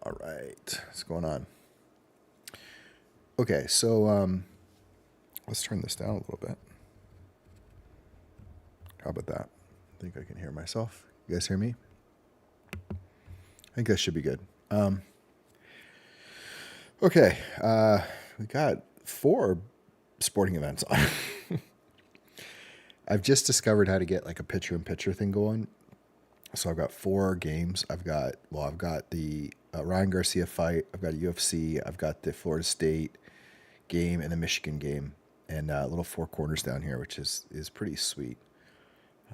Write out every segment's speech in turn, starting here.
All right, what's going on? Okay, so let's turn this down a little bit. How about that? I think I can hear myself. You guys hear me? I think that should be good. Okay, we got 4 sporting events on. I've just discovered how to get like a picture-in-picture thing going. So I've got 4 games. I've got the Ryan Garcia fight. I've got UFC. I've got the Florida State game and the Michigan game, and little 4 corners down here, which is pretty sweet.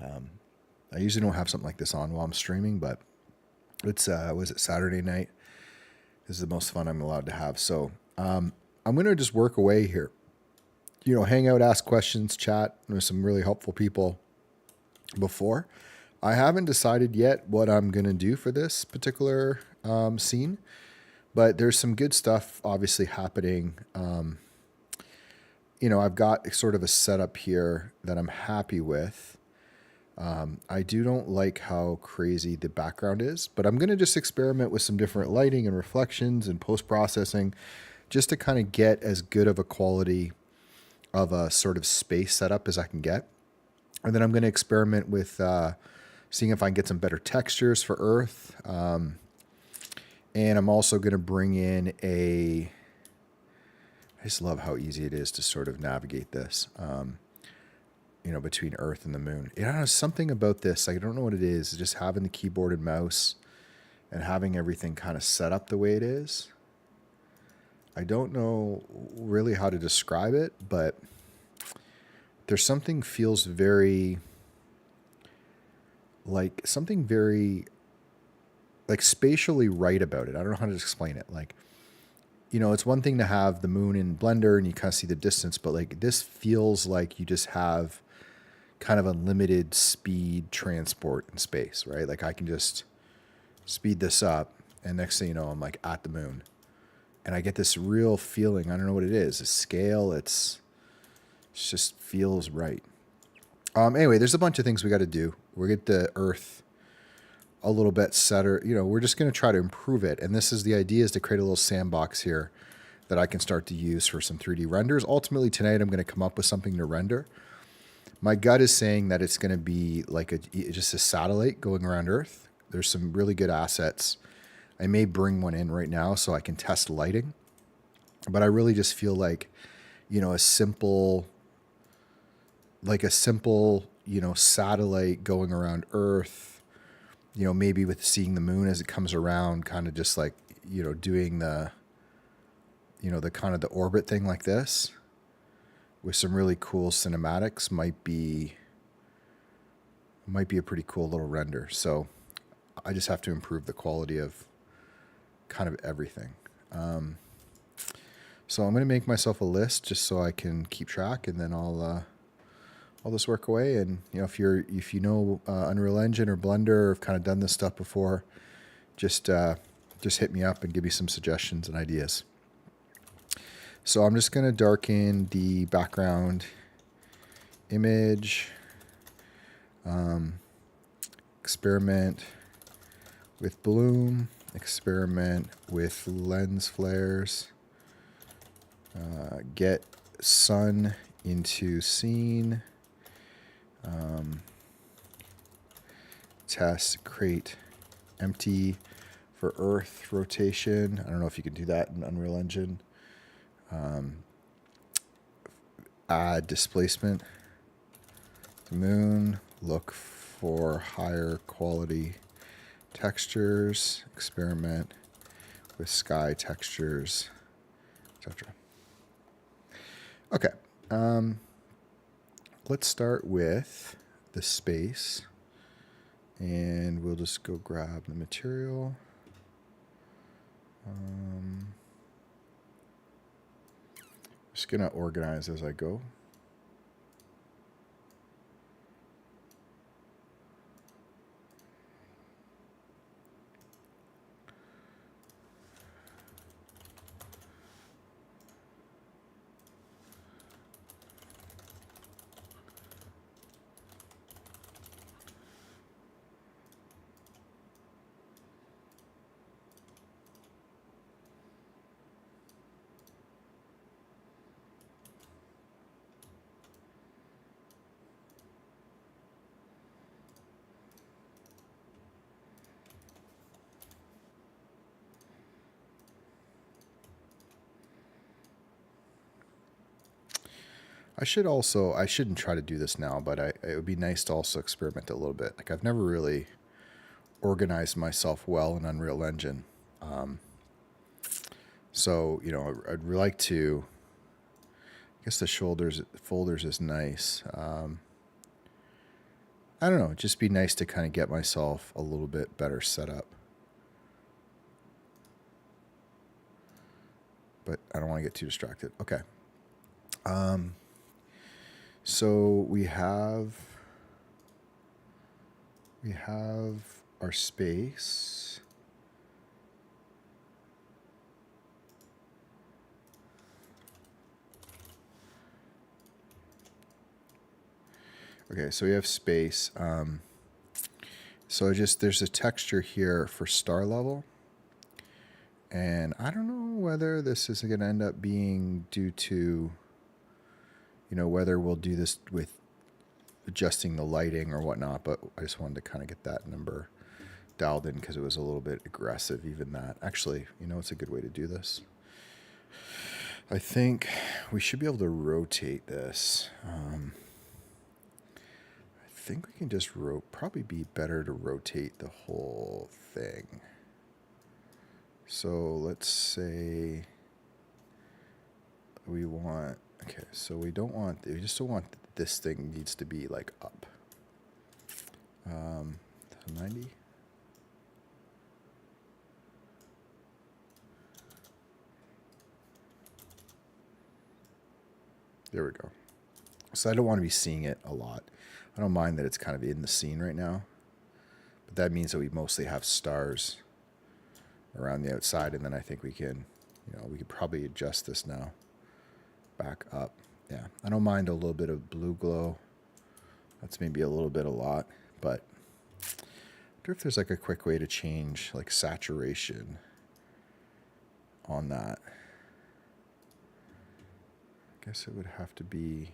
I usually don't have something like this on while I'm streaming, but it's was it Saturday night? This is the most fun I'm allowed to have. So I'm gonna just work away here. You know, hang out, ask questions, chat. There's some really helpful people before. I haven't decided yet what I'm going to do for this particular scene, but there's some good stuff obviously happening. You know, I've got sort of a setup here that I'm happy with. I don't like how crazy the background is, but I'm going to just experiment with some different lighting and reflections and post-processing just to kind of get as good of a quality of a sort of space setup as I can get. And then I'm going to experiment with seeing if I can get some better textures for Earth. And I'm also going to bring in I just love how easy it is to sort of navigate this, you know, between Earth and the moon. You know, something about this, I don't know what it is, just having the keyboard and mouse and having everything kind of set up the way it is. I don't know really how to describe it, but there's something feels very like spatially right about it. I don't know how to explain it. Like, you know, it's one thing to have the moon in Blender and you kind of see the distance, but like this feels like you just have kind of unlimited speed transport in space, right? Like I can just speed this up and next thing you know, I'm like at the moon. And I get this real feeling. I don't know what it is. A scale. It just feels right. Anyway, there's a bunch of things we got to do. We'll get the Earth a little bit setter. You know, we're just going to try to improve it. And this is the idea, is to create a little sandbox here that I can start to use for some 3D renders. Ultimately, tonight I'm going to come up with something to render. My gut is saying that it's going to be like just a satellite going around Earth. There's some really good assets. I may bring one in right now so I can test lighting. But I really just feel like, you know, a simple, you know, satellite going around Earth, you know, maybe with seeing the moon as it comes around, kind of just like, you know, doing the, you know, the kind of the orbit thing like this with some really cool cinematics might be a pretty cool little render. So I just have to improve the quality of kind of everything. So I'm going to make myself a list just so I can keep track, and then I'll just work away. And you know, if you know Unreal Engine or Blender or have kind of done this stuff before, just hit me up and give me some suggestions and ideas. So I'm just going to darken the background image, experiment with bloom, experiment with lens flares, get sun into scene, test create empty for Earth rotation. I don't know if you can do that in Unreal Engine. Add displacement to moon, look for higher quality textures, experiment with sky textures, etc. Okay, let's start with the space, and we'll just go grab the material. Just gonna organize as I go. I shouldn't try to do this now, but it would be nice to also experiment a little bit. Like I've never really organized myself well in Unreal Engine. So, you know, I'd like to, I guess the folders is nice. I don't know, it'd just be nice to kind of get myself a little bit better set up. But I don't want to get too distracted. Okay. So we have our space. Okay, so we have space. So there's a texture here for star level. And I don't know whether this is going to end up being due to, you know, whether we'll do this with adjusting the lighting or whatnot, but I just wanted to kind of get that number dialed in because it was a little bit aggressive, even that. Actually, you know, it's a good way to do this. I think we should be able to rotate this. I think we can just probably be better to rotate the whole thing. So let's say we want, okay, so we don't want, we just don't want this thing needs to be like up. 90. There we go. So I don't want to be seeing it a lot. I don't mind that it's kind of in the scene right now, but that means that we mostly have stars around the outside, and then I think we can, you know, we could probably adjust this now back up. Yeah, I don't mind a little bit of blue glow. That's maybe a little bit a lot, but I wonder if there's like a quick way to change like saturation on that. I guess it would have to be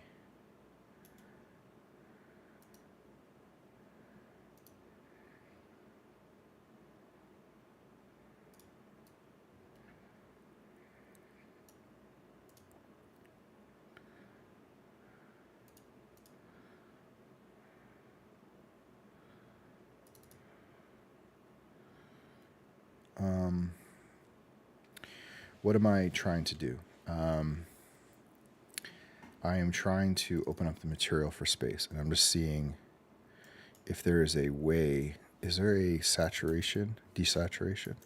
what am I trying to do? I am trying to open up the material for space, and I'm just seeing if there is a way. Is there a saturation, desaturation?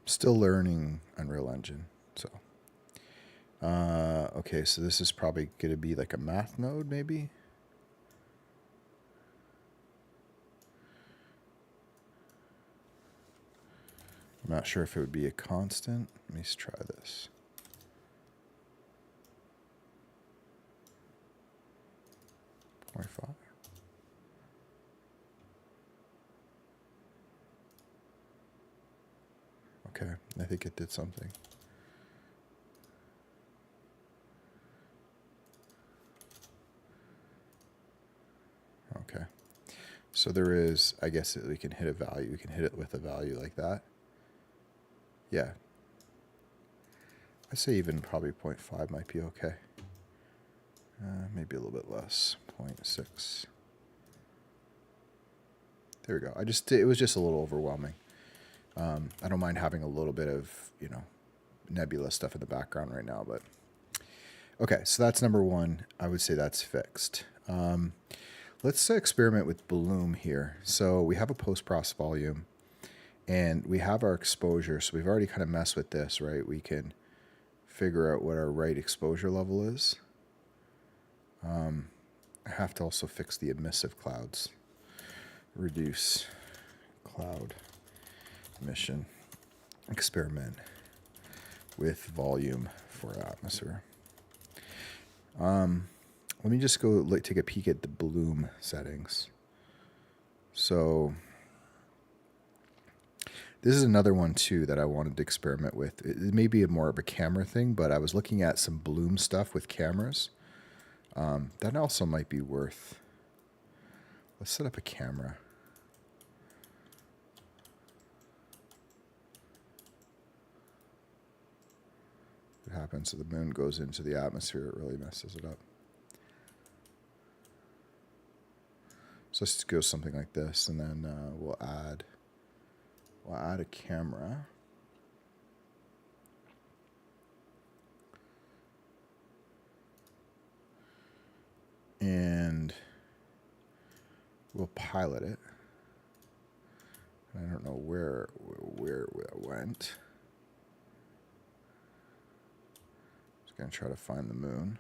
Still learning Unreal Engine, so. Okay, so this is probably going to be like a math node, maybe? I'm not sure if it would be a constant. Let me just try this. .5. Okay, I think it did something. Okay, so there is, I guess we can hit a value. We can hit it with a value like that. Yeah. I say even probably 0.5 might be okay. Maybe a little bit less, 0.6. There we go. It was just a little overwhelming. I don't mind having a little bit of, you know, nebula stuff in the background right now, but okay, so that's number one. I would say that's fixed. Let's experiment with bloom here. So we have a post-process volume, and we have our exposure. So we've already kind of messed with this, right? We can figure out what our right exposure level is. I have to also fix the emissive clouds. Reduce cloud emission. Experiment with volume for atmosphere. Let me just go take a peek at the bloom settings. So this is another one too that I wanted to experiment with. It may be more of a camera thing, but I was looking at some bloom stuff with cameras. That also might be worth. Let's set up a camera. What happens if the moon goes into the atmosphere? It really messes it up. So let's go something like this, and then we'll add a camera. And we'll pilot it. I don't know where it went. Just gonna try to find the moon.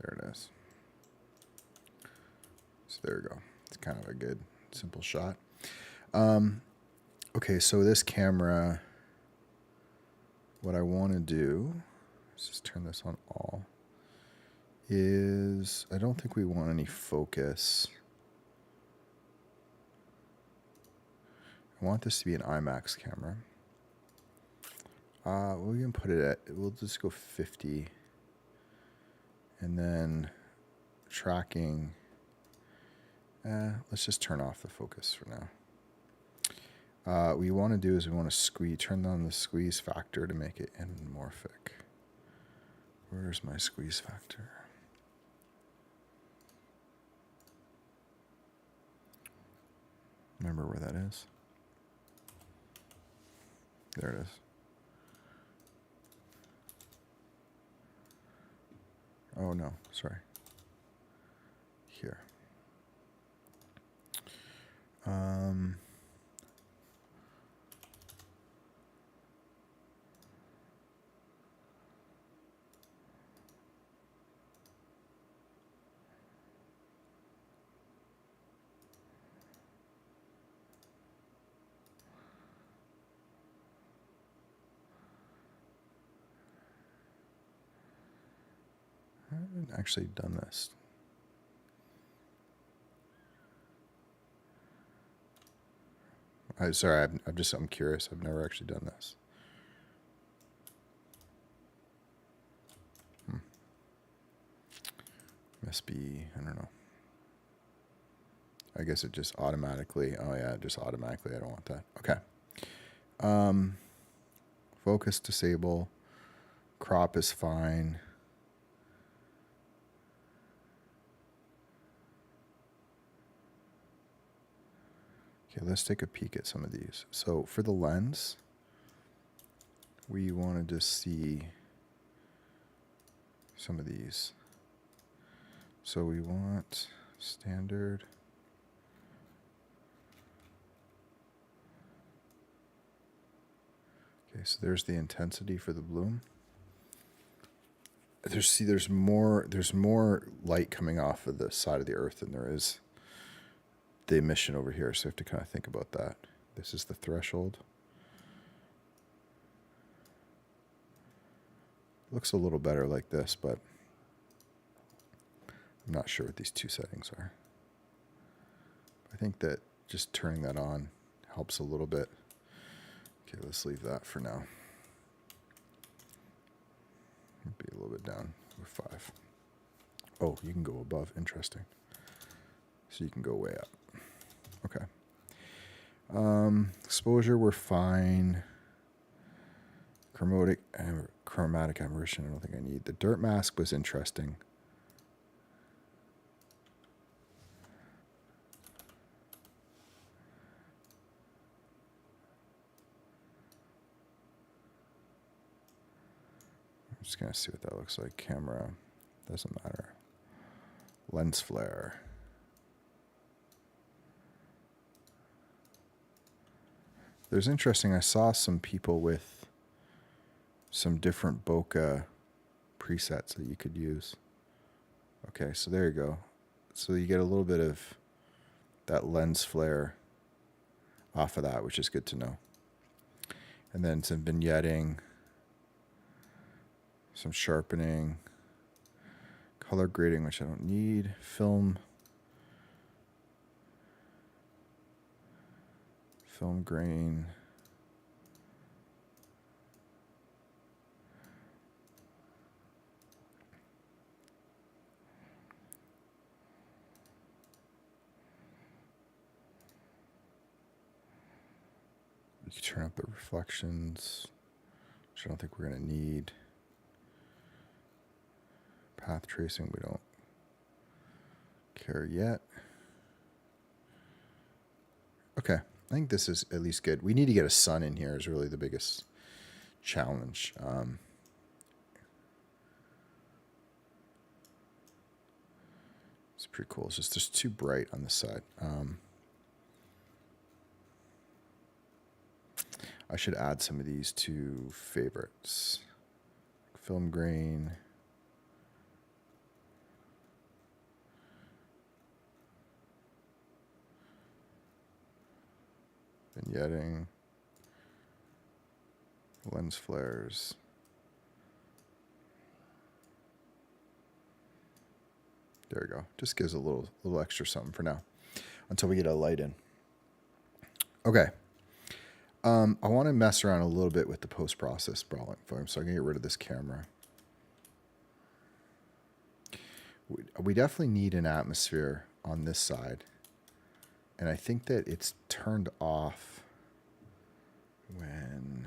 There it is. So there we go. It's kind of a good, simple shot. Okay, so this camera, what I want to do, let's just turn this on all, is I don't think we want any focus. I want this to be an IMAX camera. We can put it at, we'll just go 50. And then tracking, let's just turn off the focus for now. What we want to do is we want to turn on the squeeze factor to make it anamorphic. Where's my squeeze factor? Remember where that is? There it is. Oh no, sorry. Here. I haven't actually done this. I'm curious. I've never actually done this. Must be, I don't know. I guess it just automatically, oh yeah, just automatically, I don't want that. Okay. Focus disable. Crop is fine. Okay, let's take a peek at some of these. So for the lens, we want to just see some of these. So we want standard. Okay, so there's the intensity for the bloom. There's more light coming off of the side of the Earth than there is the emission over here, so we have to kind of think about that. This is the threshold. Looks a little better like this, but I'm not sure what these two settings are. I think that just turning that on helps a little bit. Okay, let's leave that for now. Be a little bit down with 5. Oh, you can go above. Interesting. So you can go way up. Okay. Exposure, we're fine. Chromatic aberration, I don't think I need. The dirt mask was interesting. I'm just going to see what that looks like. Camera, doesn't matter. Lens flare. There's interesting, I saw some people with some different bokeh presets that you could use. Okay, so there you go. So you get a little bit of that lens flare off of that, which is good to know. And then some vignetting, some sharpening, color grading, which I don't need, film grain. You can turn up the reflections, which I don't think we're going to need. Path tracing, we don't care yet. Okay, I think this is at least good. We need to get a sun in here is really the biggest challenge. It's pretty cool. It's just too bright on this side. I should add some of these to favorites. Film grain. Vignetting. Lens flares. There we go. Just gives a little extra something for now until we get a light in. Okay. I want to mess around a little bit with the post-process brawling film, so I'm going to get rid of this camera. We definitely need an atmosphere on this side, and I think that it's turned off when...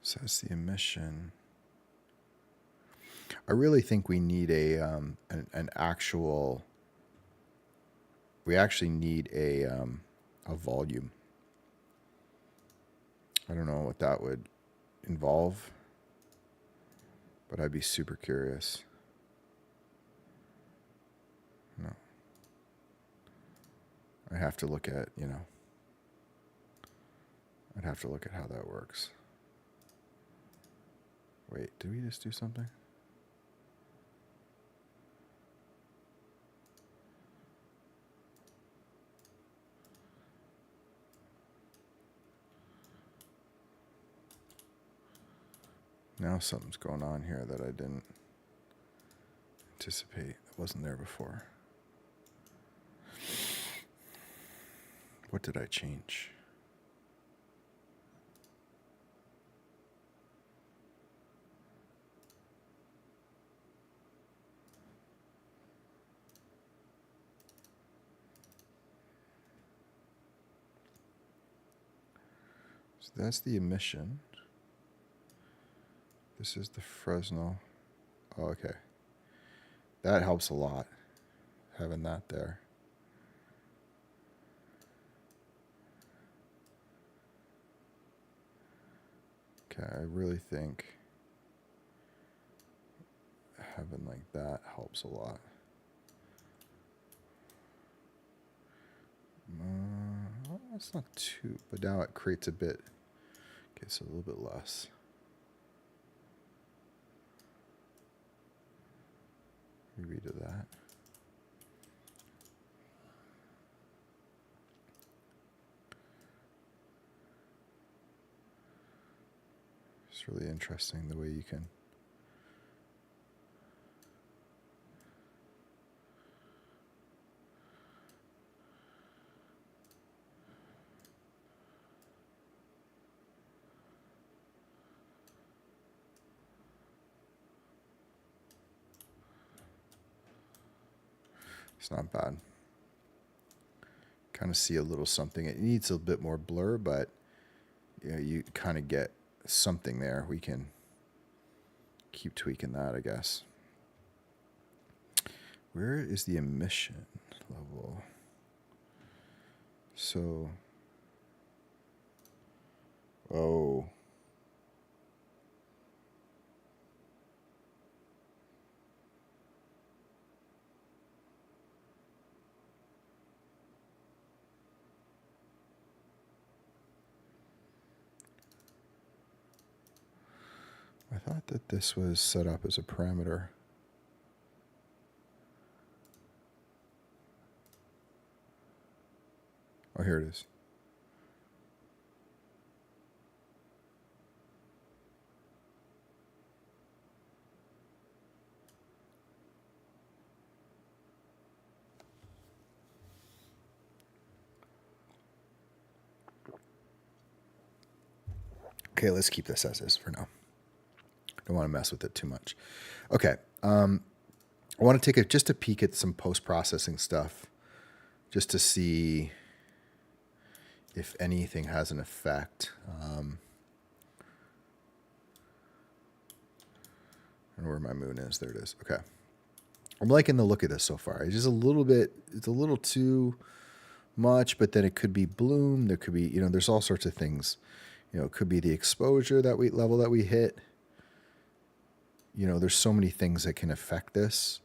So that's the emission. I really think we need an actual. We actually need a volume. I don't know what that would involve, but I'd be super curious. No. I have to look at, I'd have to look at how that works. Wait, did we just do something? Now something's going on here that I didn't anticipate. That wasn't there before. What did I change? So that's the emission. This is the Fresnel. Oh, okay. That helps a lot, having that there. Okay, I really think having like that helps a lot. It's not too, but now it creates a bit. Okay, so a little bit less. Maybe do that. It's really interesting the way you can. It's not bad. Kind of see a little something. It needs a bit more blur, but you kind of get something there. We can keep tweaking that, I guess. Where is the emission level? So, oh. I thought that this was set up as a parameter. Oh, here it is. Okay, let's keep this as is for now. Don't want to mess with it too much. Okay. I want to take just a peek at some post-processing stuff just to see if anything has an effect. I don't know where my moon is. There it is. Okay. I'm liking the look of this so far. It's just a little bit, it's a little too much, but then it could be bloom. There could be, there's all sorts of things. It could be the exposure level that we hit. There's so many things that can affect this.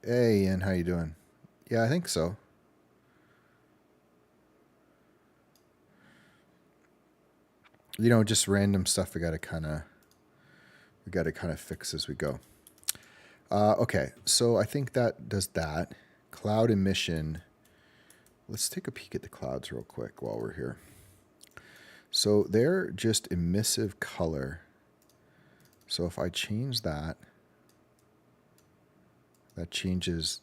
Hey, Ian, how you doing? Yeah, I think so. Just random stuff we got to kind of fix as we go. Okay, so I think that does that. Cloud emission. Let's take a peek at the clouds real quick while we're here. So they're just emissive color. So if I change that, that changes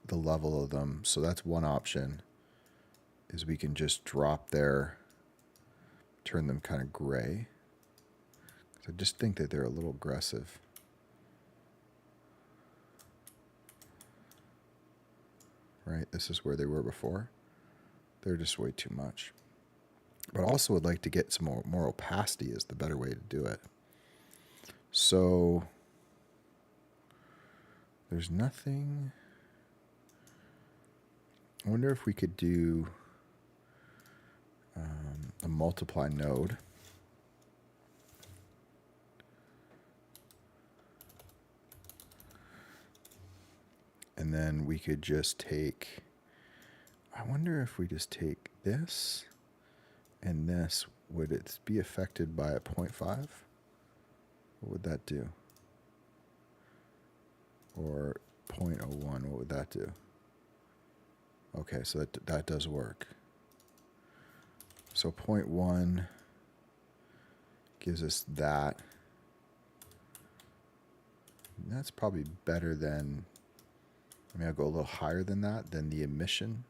the level of them. So that's one option, is we can just drop their, turn them kind of gray. So I just think that they're a little aggressive. Right, this is where they were before. They're just way too much. But also would like to get some more opacity is the better way to do it. So there's nothing. I wonder if we could do a multiply node. And then we could just take, I wonder if we just take this and this, would it be affected by a 0.5? What would that do? Or 0.01, what would that do? Okay, so that does work. So 0.1 gives us that. And that's probably better than, I'll go a little higher than that, than the emission.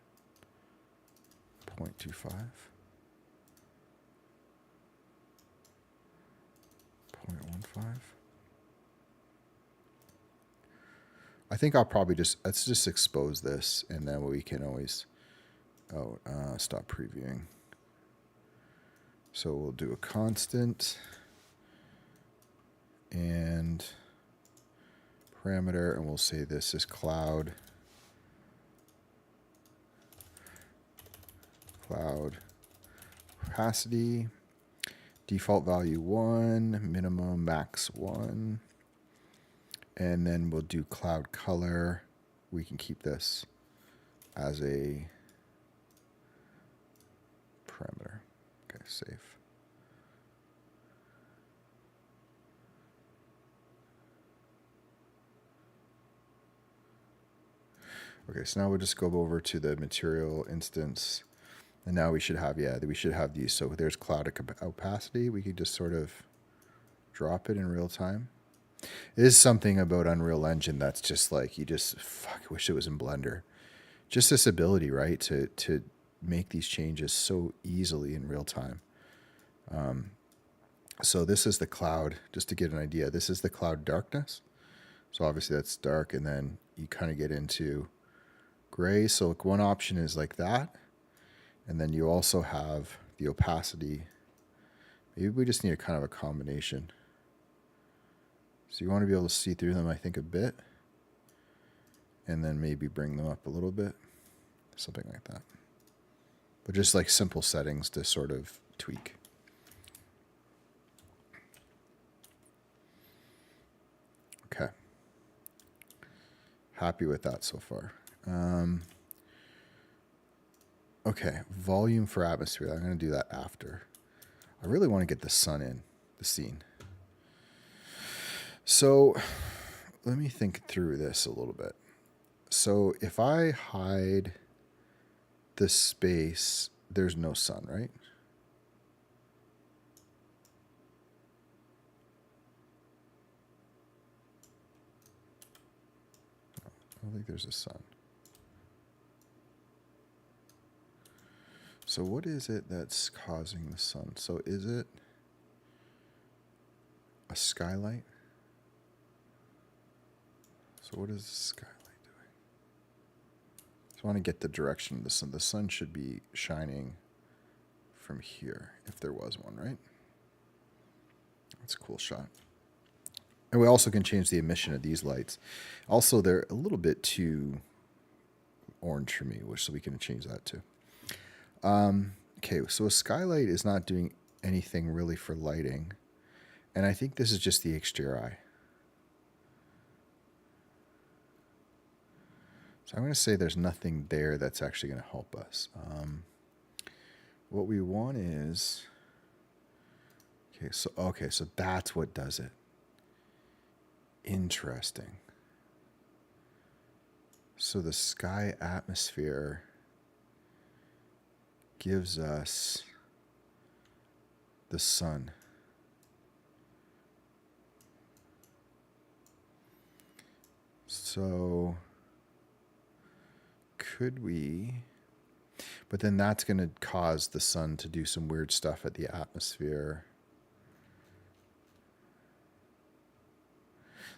0.25. 0.15. I think I'll probably let's just expose this, and then we can always, stop previewing. So we'll do a constant and parameter, and we'll say this is cloud opacity, default value 1, minimum max 1, and then we'll do cloud color. We can keep this as a parameter. Okay, save. Okay, so now we'll just go over to the material instance, and now we should have, these. So there's cloud opacity. We could just sort of drop it in real time. It is something about Unreal Engine that's just like, you just wish it was in Blender. Just this ability, right, to make these changes so easily in real time. So this is the cloud, just to get an idea. This is the cloud darkness. So obviously that's dark, and then you kind of get into gray. So like one option is like that, and then you also have the opacity. Maybe we just need a kind of a combination. So you want to be able to see through them, I think, a bit, and then maybe bring them up a little bit, something like that. But just like simple settings to sort of tweak. Okay. Happy with that so far. Okay, volume for atmosphere. I'm going to do that after. I really want to get the sun in the scene. So let me think through this a little bit. So if I hide the space, there's no sun, right? I don't think there's a sun. So what is it that's causing the sun? So is it a skylight? So what is the skylight doing? So I want to get the direction of the sun. The sun should be shining from here, if there was one, right? That's a cool shot. And we also can change the emission of these lights. Also, they're a little bit too orange for me, so we can change that too. Okay, so a skylight is not doing anything really for lighting. And I think this is just the exterior eye. So I'm going to say there's nothing there that's actually going to help us. What we want is... Okay, so that's what does it. Interesting. So the sky atmosphere gives us the sun. So could we... But then that's going to cause the sun to do some weird stuff at the atmosphere.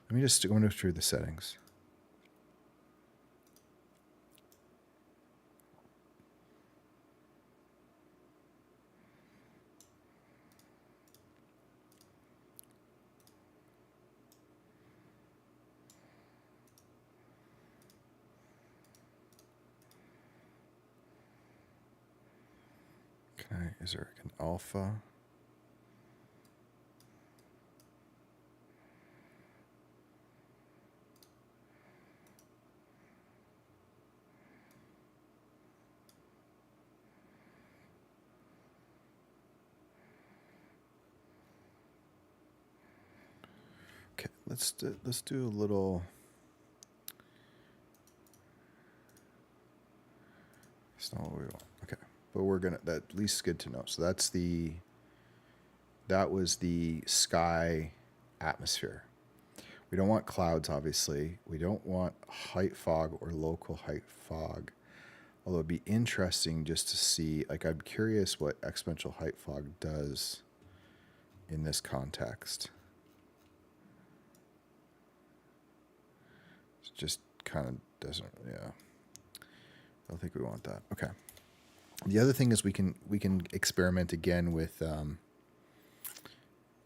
Let me just go through the settings. Is there an alpha? Okay, let's do a little. It's not what we want. Okay, but we're gonna. That at least is good to know. So that was the sky atmosphere. We don't want clouds, obviously. We don't want height fog or local height fog. Although it'd be interesting just to see, like, I'm curious what exponential height fog does in this context. It just kind of doesn't, yeah. I don't think we want that. Okay. The other thing is we can experiment again with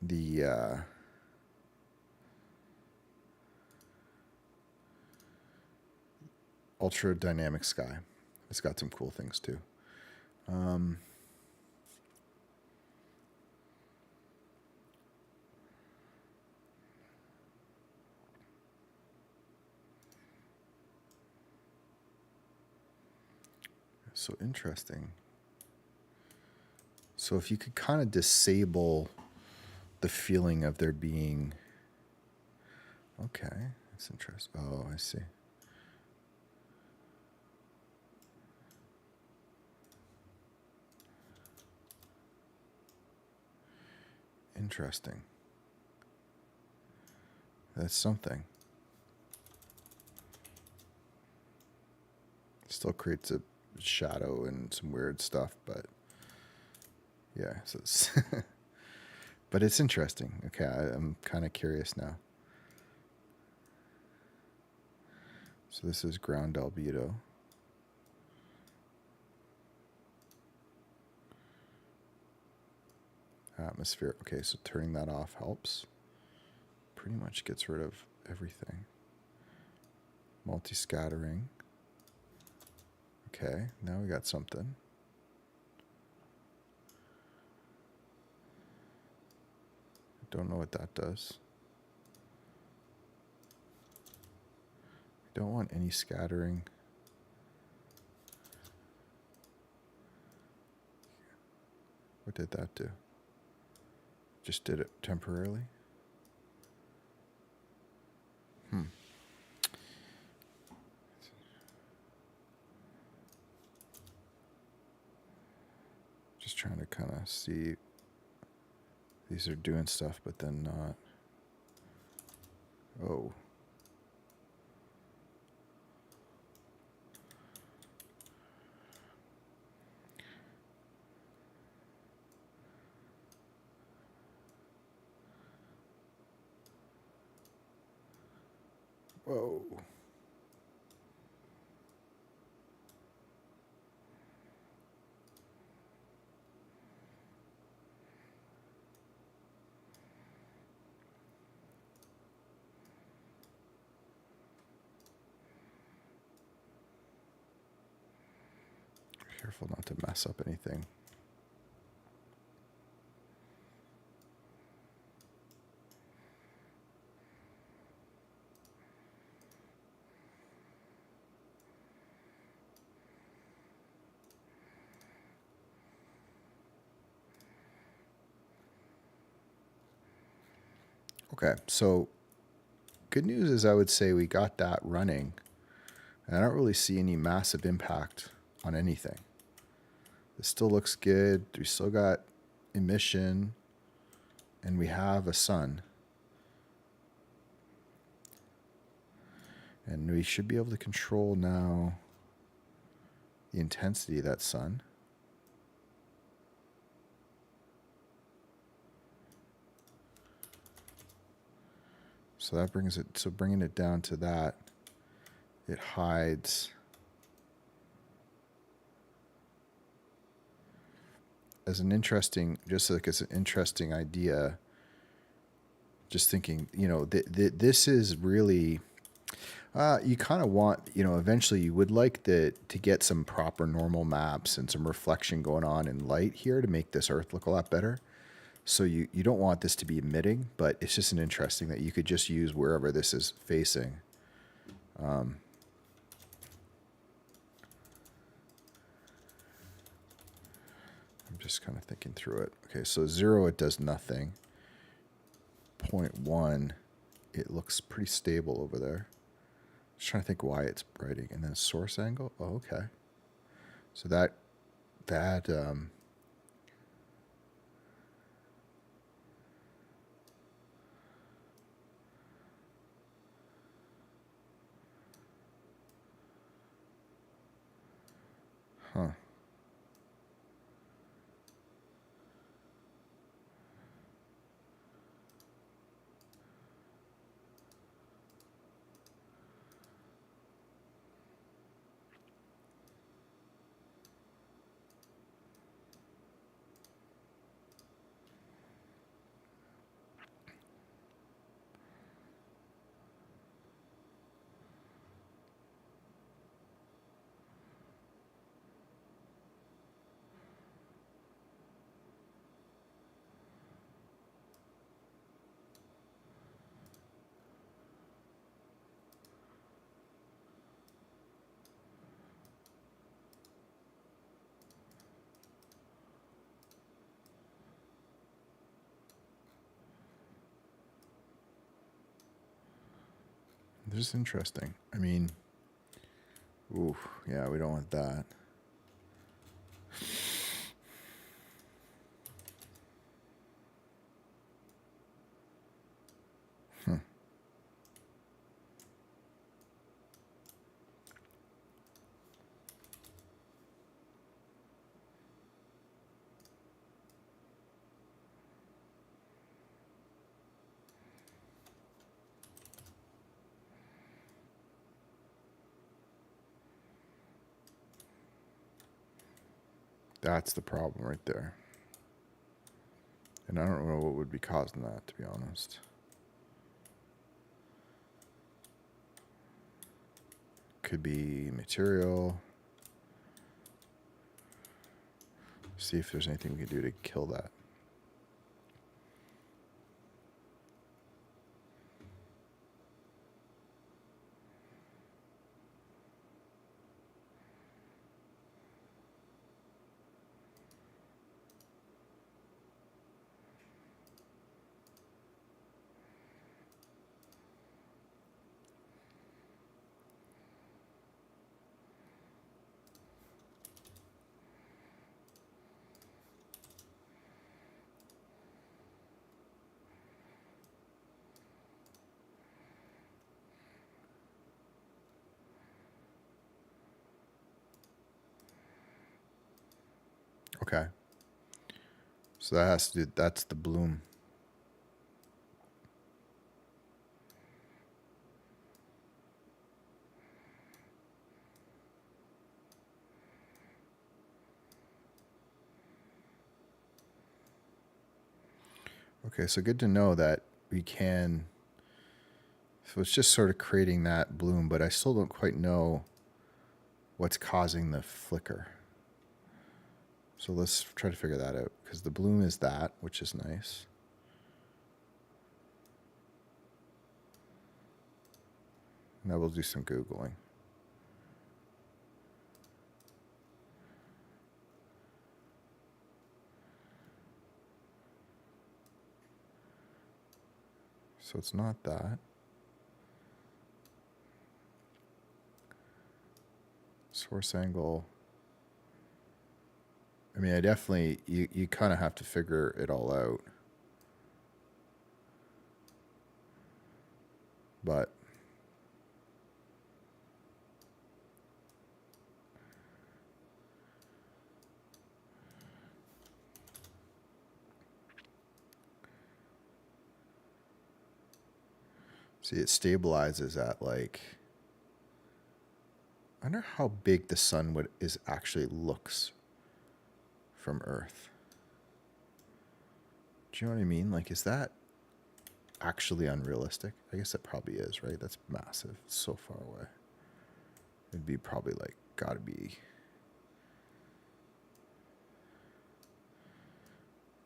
the ultra dynamic sky. It's got some cool things too. So interesting. So if you could kind of disable the feeling of there being... Okay, that's interesting. Oh, I see. Interesting. That's something. Still creates a shadow and some weird stuff, but yeah, so it's but it's interesting. Okay, I'm kind of curious now. So this is ground albedo. Atmosphere. Okay, so turning that off helps. Pretty much gets rid of everything. Multi-scattering. Okay, now we got something. Don't know what that does. Don't want any scattering. What did that do? Just did it temporarily? Just trying to kind of see. These are doing stuff, but then not. Oh. Whoa. Careful not to mess up anything. Okay, so good news is I would say we got that running, and I don't really see any massive impact on anything. This still looks good. We still got emission, and we have a sun. And we should be able to control now the intensity of that sun. So that brings it, so bringing it down to that, it hides as an interesting, just like as an interesting idea, just thinking, you know, this is really, you kind of want, you know, eventually you would like to get some proper normal maps and some reflection going on in light here to make this Earth look a lot better. So you don't want this to be emitting, but it's just an interesting that you could just use wherever this is facing. I'm just kind of thinking through it. Okay, so 0, it does nothing. 0.1, it looks pretty stable over there. Just trying to think why it's brighting. And then source angle. Oh, okay. So that huh. This is interesting. I mean, ooh, yeah, we don't want that. That's the problem right there. And I don't know what would be causing that, to be honest. Could be material. See if there's anything we can do to kill that. So that has to do, that's the bloom. Okay, so good to know that we can, so it's just sort of creating that bloom, but I still don't quite know what's causing the flicker. So let's try to figure that out, because the bloom is that, which is nice. Now we'll do some Googling. So it's not that. Source angle. I mean, I definitely, you kind of have to figure it all out. But see, it stabilizes at like, I wonder how big the sun is actually looks from Earth. Do you know what I mean? Like, is that actually unrealistic? I guess it probably is, right? That's massive. It's so far away. It'd be probably like, gotta be,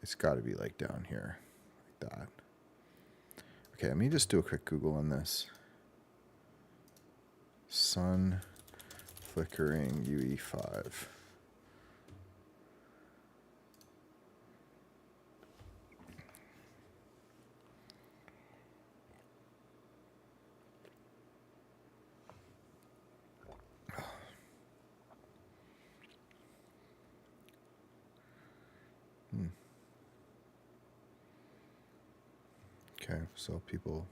it's gotta be like down here, like that. Okay, let me just do a quick Google on this. Sun flickering UE5. Okay, so people.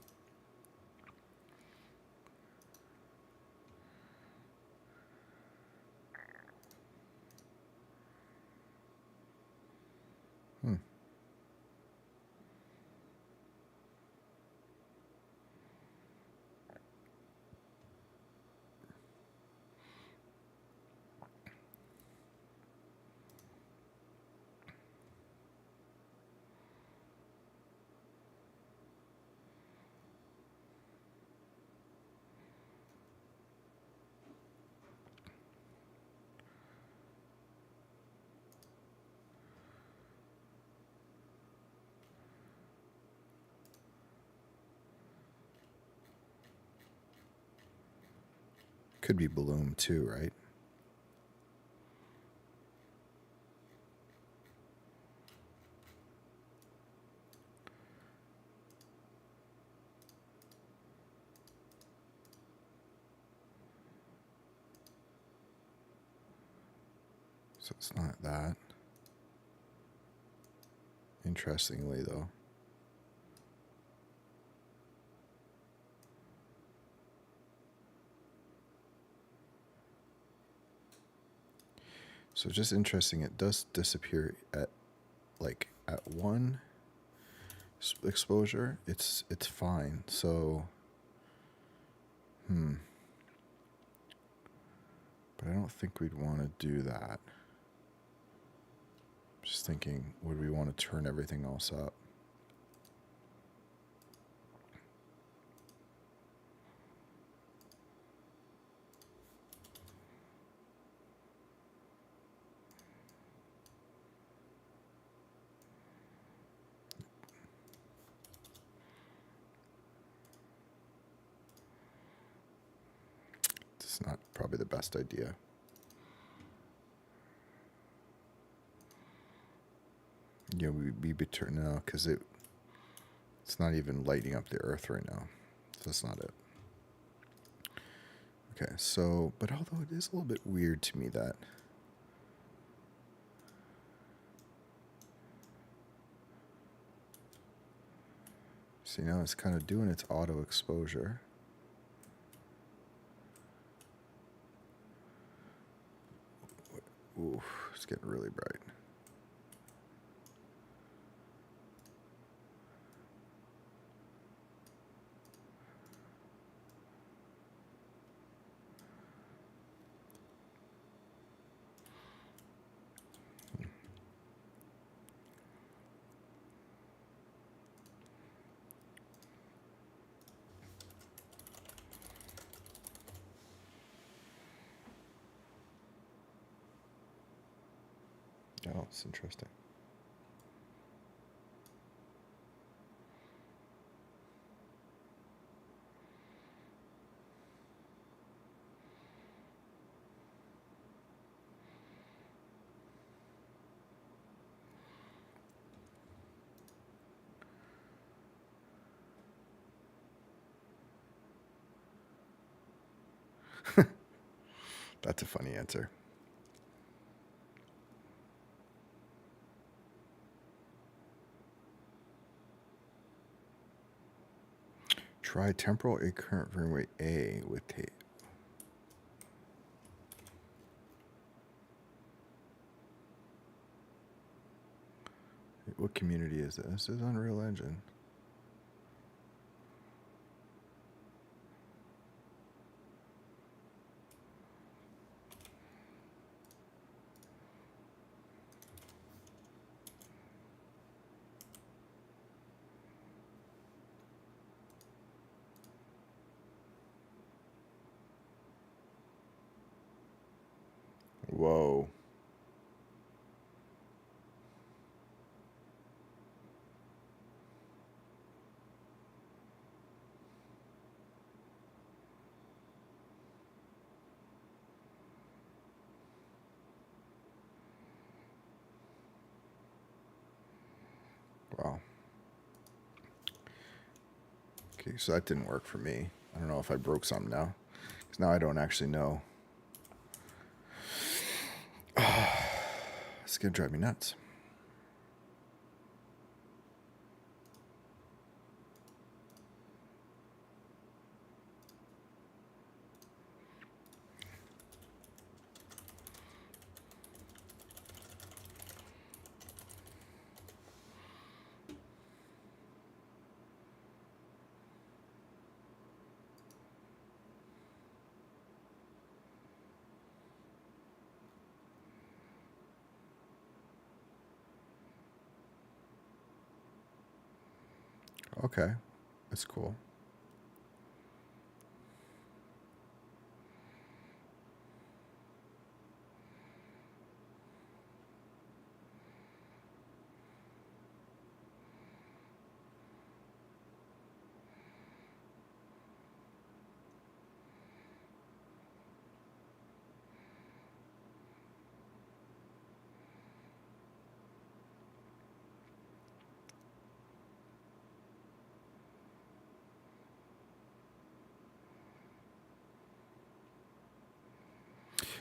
Could be bloom too, right? So it's not that. Interestingly, though. So just interesting, it does disappear at like at one exposure. It's fine. So but I don't think we'd want to do that. Just thinking, would we want to turn everything else up? It's not probably the best idea. Yeah, we turn now because it's not even lighting up the Earth right now. So that's not it. Okay, so, but although it is a little bit weird to me that see, now it's kind of doing its auto exposure. Ooh, it's getting really bright. Oh, it's interesting. That's a funny answer. Try temporal A current runway A with tape. What community is this? This is Unreal Engine. Whoa. Wow. Okay, so that didn't work for me. I don't know if I broke something now. Because now I don't actually know. It's going to drive me nuts. Okay, that's cool.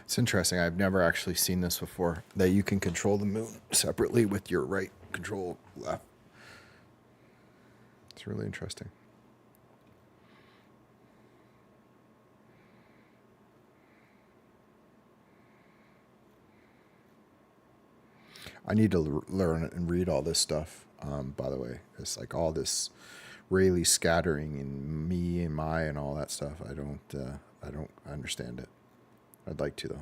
It's interesting. I've never actually seen this before, that you can control the moon separately with your right control left. It's really interesting. I need to learn and read all this stuff, by the way. It's like all this Rayleigh scattering and me and my and all that stuff. I don't understand it. I'd like to, though.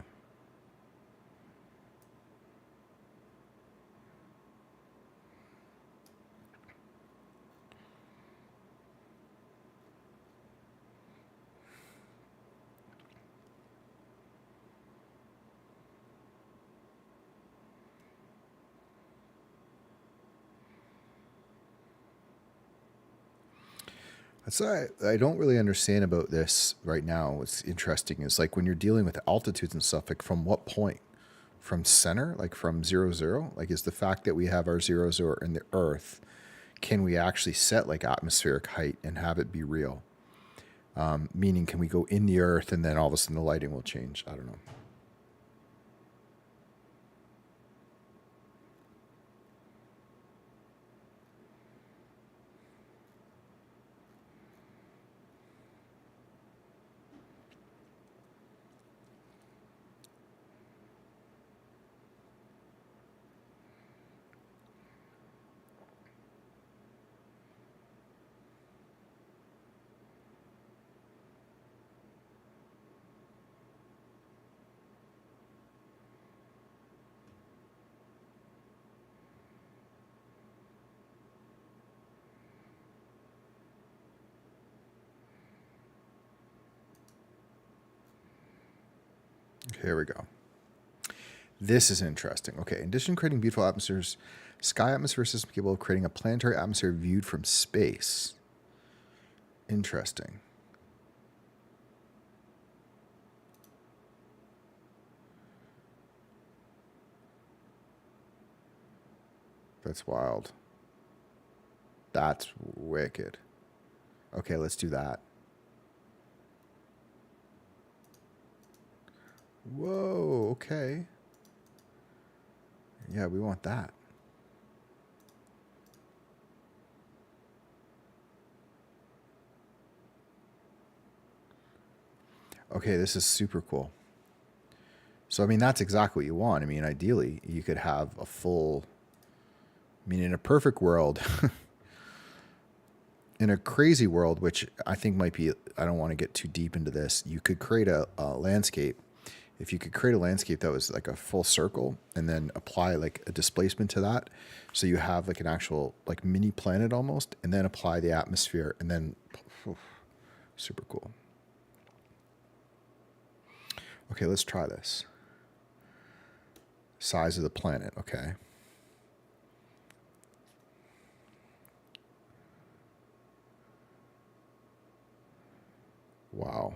That's I don't really understand about this right now. What's interesting is like when you're dealing with altitudes and stuff, like from what point? From center, like from 0, 0? Like is the fact that we have our 0, 0 in the Earth, can we actually set like atmospheric height and have it be real? Meaning, can we go in the Earth and then all of a sudden the lighting will change? I don't know. Here we go. This is interesting. Okay, in addition to creating beautiful atmospheres, sky atmosphere system capable of creating a planetary atmosphere viewed from space. Interesting. That's wild. That's wicked. Okay, let's do that. Whoa, okay. Yeah, we want that. Okay, this is super cool. So, I mean, that's exactly what you want. I mean, ideally, you could have a full... I mean, in a perfect world, in a crazy world, which I think might be... I don't want to get too deep into this. You could create a landscape. If you could create a landscape that was like a full circle and then apply like a displacement to that, so you have like an actual like mini planet almost, and then apply the atmosphere, and then super cool. Okay, let's try this. Size of the planet, okay. Wow.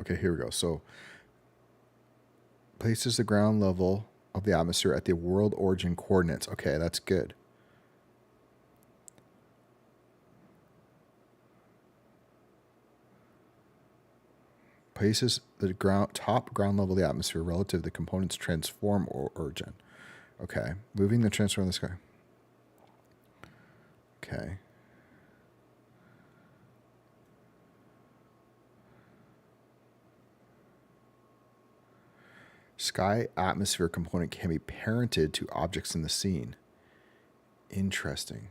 Okay, here we go. So places the ground level of the atmosphere at the world origin coordinates. Okay, that's good. Places the top ground level of the atmosphere relative to the components transform origin. Okay, moving the transform in the sky. Okay. Sky atmosphere component can be parented to objects in the scene. Interesting.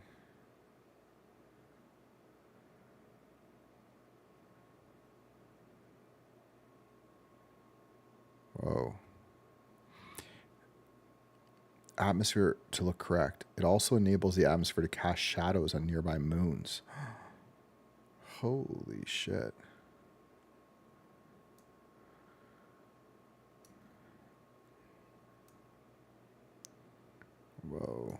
Whoa. Atmosphere to look correct. It also enables the atmosphere to cast shadows on nearby moons. Holy shit. Whoa.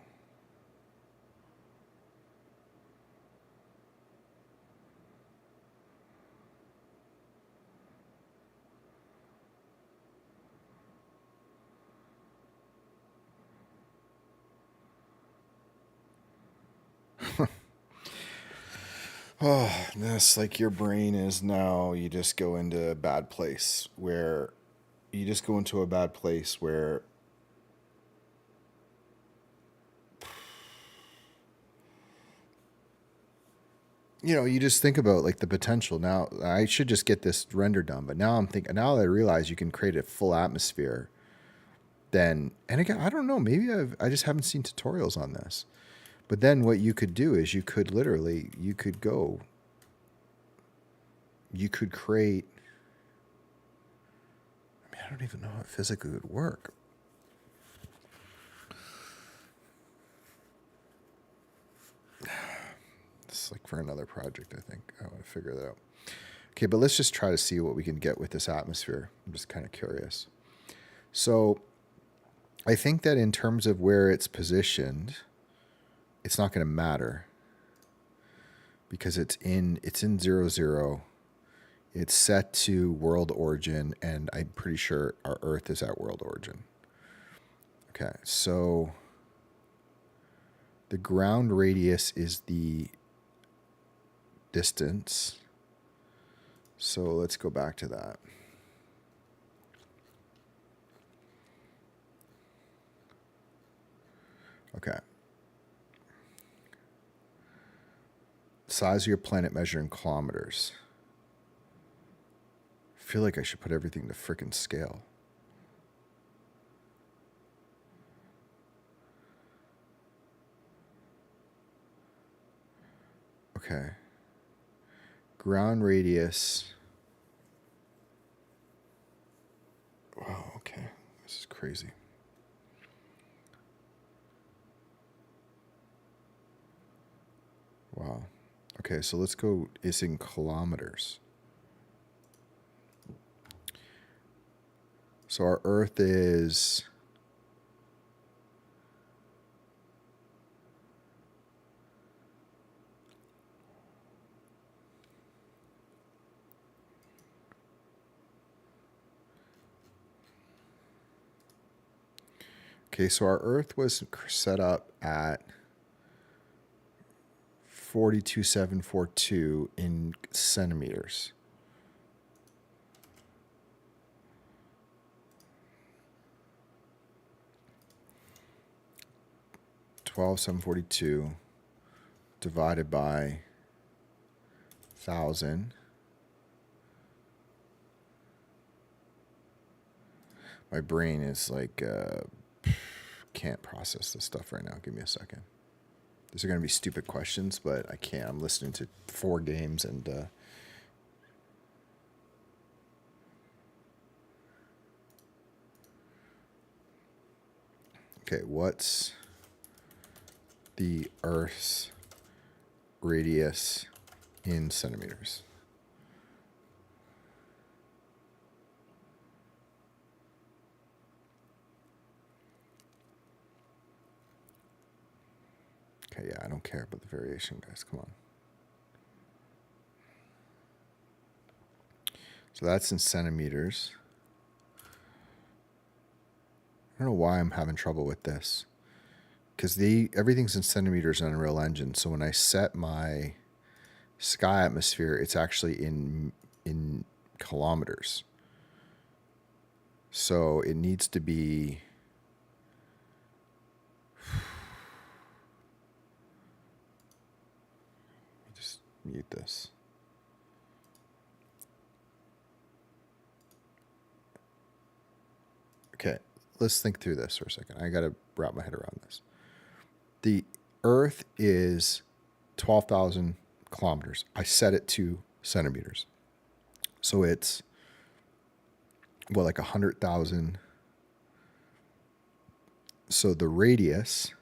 Oh, this, like your brain is now, you just go into a bad place where you just go into a bad place where you know, you just think about like the potential. Now, I should just get this render done, but now I'm thinking, now that I realize you can create a full atmosphere, then, and again, I don't know, maybe I just haven't seen tutorials on this. But then what you could do is you could literally, you could create, I mean, I don't even know how it physically would work. It's like for another project, I think. I want to figure that out. Okay, but let's just try to see what we can get with this atmosphere. I'm just kind of curious. So I think that in terms of where it's positioned, it's not going to matter because it's in 0, 0. It's set to world origin, and I'm pretty sure our Earth is at world origin. Okay, so the ground radius is the distance. So let's go back to that. Okay. Size of your planet measured in kilometers. I feel like I should put everything to frickin' scale. Okay. Ground radius. Wow, okay. This is crazy. Wow. Okay, so let's go, it's in kilometers. So our Earth is... Okay, so our Earth was set up at 42,742 in centimeters. $12,742 divided by 1,000. My brain is like, can't process this stuff right now. Give me a second. These are going to be stupid questions, but I can't. I'm listening to 4 games and... Okay, what's the Earth's radius in centimeters? Okay, yeah, I don't care about the variation, guys. Come on. So that's in centimeters. I don't know why I'm having trouble with this. Because everything's in centimeters on Unreal Engine. So when I set my sky atmosphere, it's actually in kilometers. So it needs to be... Just mute this. Okay, let's think through this for a second. I got to wrap my head around this. The Earth is 12,000 kilometers. I set it to centimeters. So it's, well, like 100,000. So the radius...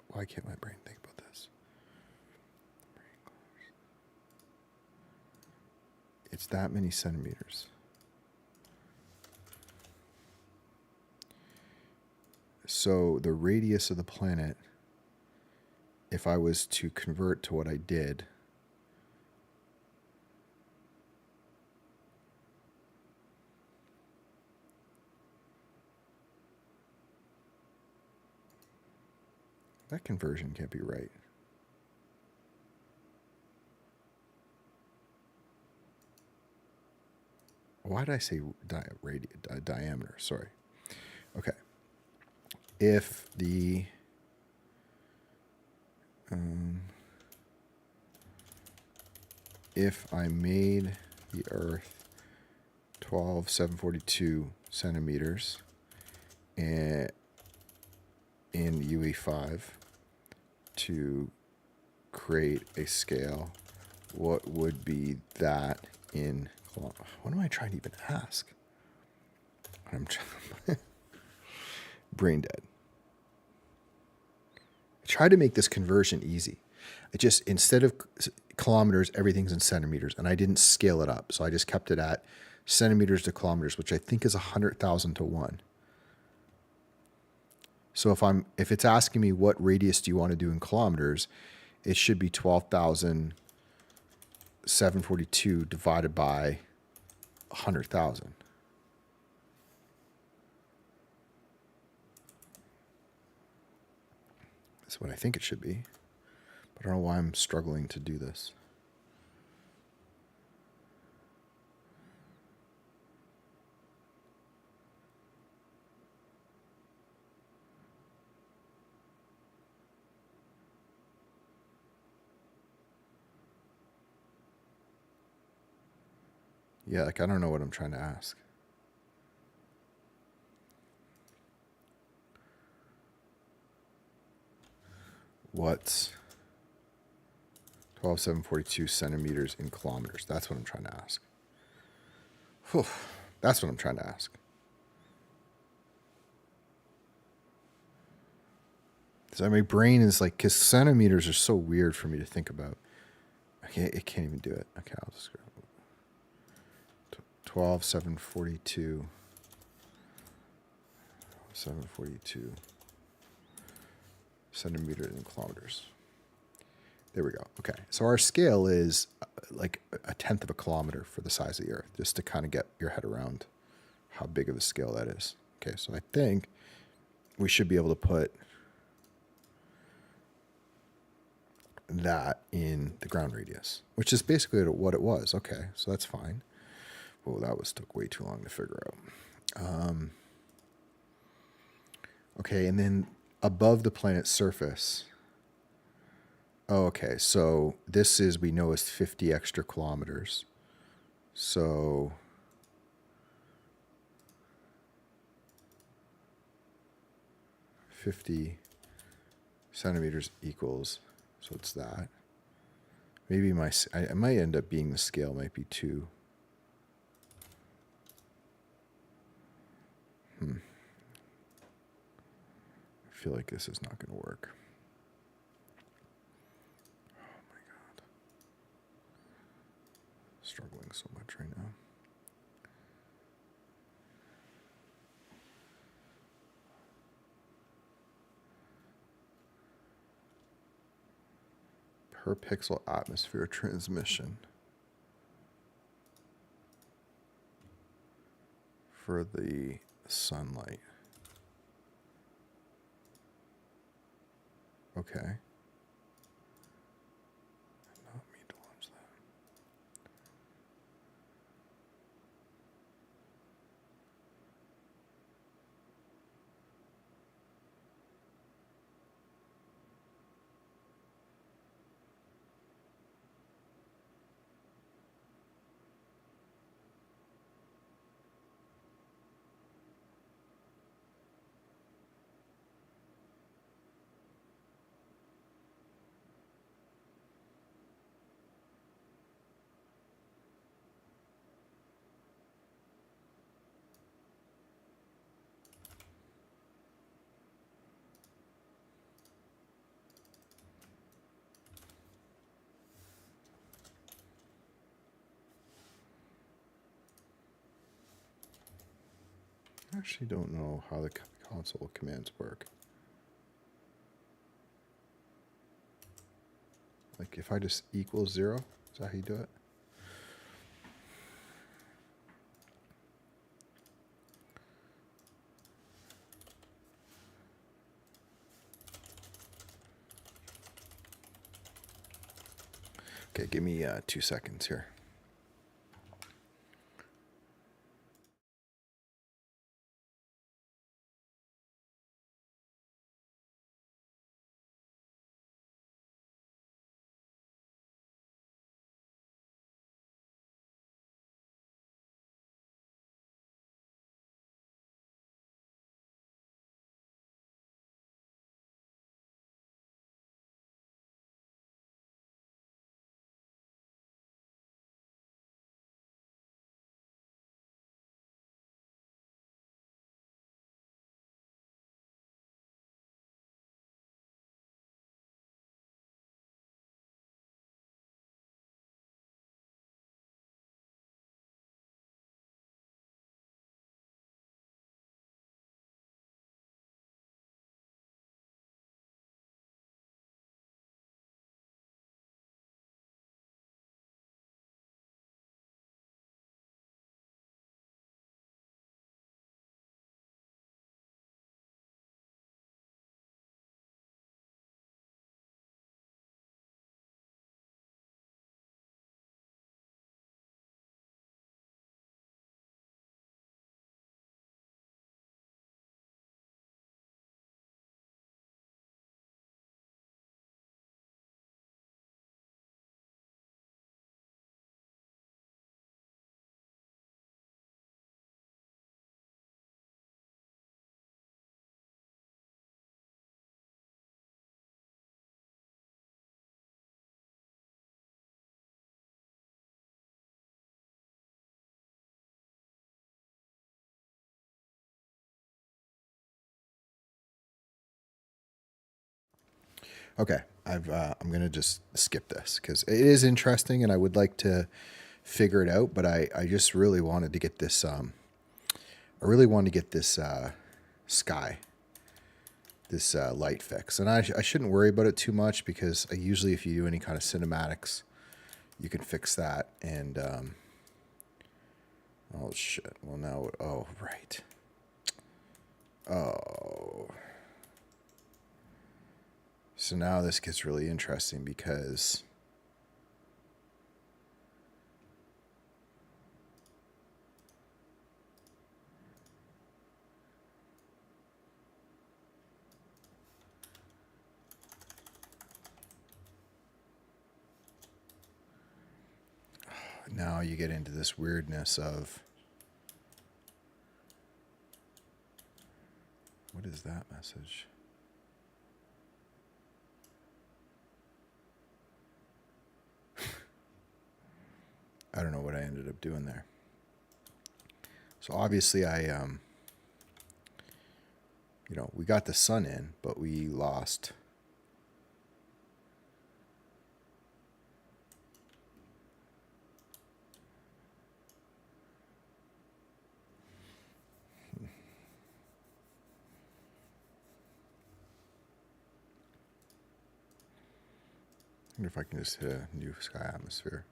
Why can't my brain think about this? It's that many centimeters. So the radius of the planet, if I was to convert to what I did, that conversion can't be right. Why did I say diameter? Sorry. Okay. If the if I made the Earth 12,742 centimeters in UE5 to create a scale, what would be that in... What am I trying to even ask? I'm brain dead. I tried to make this conversion easy. I just, instead of kilometers, everything's in centimeters, and I didn't scale it up. So I just kept it at centimeters to kilometers, which I think is 100,000 to 1. So if it's asking me what radius do you want to do in kilometers, it should be 12,742 divided by 100,000. That's what I think it should be. But I don't know why I'm struggling to do this. Yeah, like I don't know what I'm trying to ask. What's 12,742 centimeters in kilometers? That's what I'm trying to ask. Whew, that's what I'm trying to ask. So my brain is like, because centimeters are so weird for me to think about. It can't even do it. Okay, I'll just go. 12, 742. 742 centimeters in kilometers. There we go. Okay. So our scale is like a tenth of a kilometer for the size of the Earth, just to kind of get your head around how big of a scale that is. Okay. So I think we should be able to put that in the ground radius, which is basically what it was. Okay. So that's fine. Oh, that took way too long to figure out. Okay. And then above the planet's surface. Oh, okay. So this is, we know, is 50 extra kilometers. So $50 centimeters equals, so it's that. Maybe I might end up being the scale might be 2. I feel like this is not going to work. Oh my God. Struggling so much right now. Per pixel atmosphere transmission for the sunlight. Okay. Not mean to launch that. I actually don't know how the console commands work. Like if I just equals 0, is that how you do it? Okay, give me 2 seconds here. Okay, I'm gonna just skip this because it is interesting, and I would like to figure it out, but I just really wanted to get this I really wanted to get this sky, this light fix. And I shouldn't worry about it too much because usually if you do any kind of cinematics, you can fix that. And oh shit, well now, oh right, oh, so now this gets really interesting because now you get into this weirdness of, what is that message? I don't know what I ended up doing there. So obviously you know, we got the sun in, but we lost. I wonder if I can just hit a new sky atmosphere.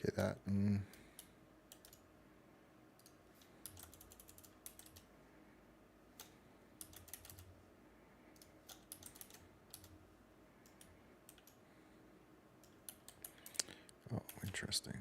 Okay, that. Oh, interesting.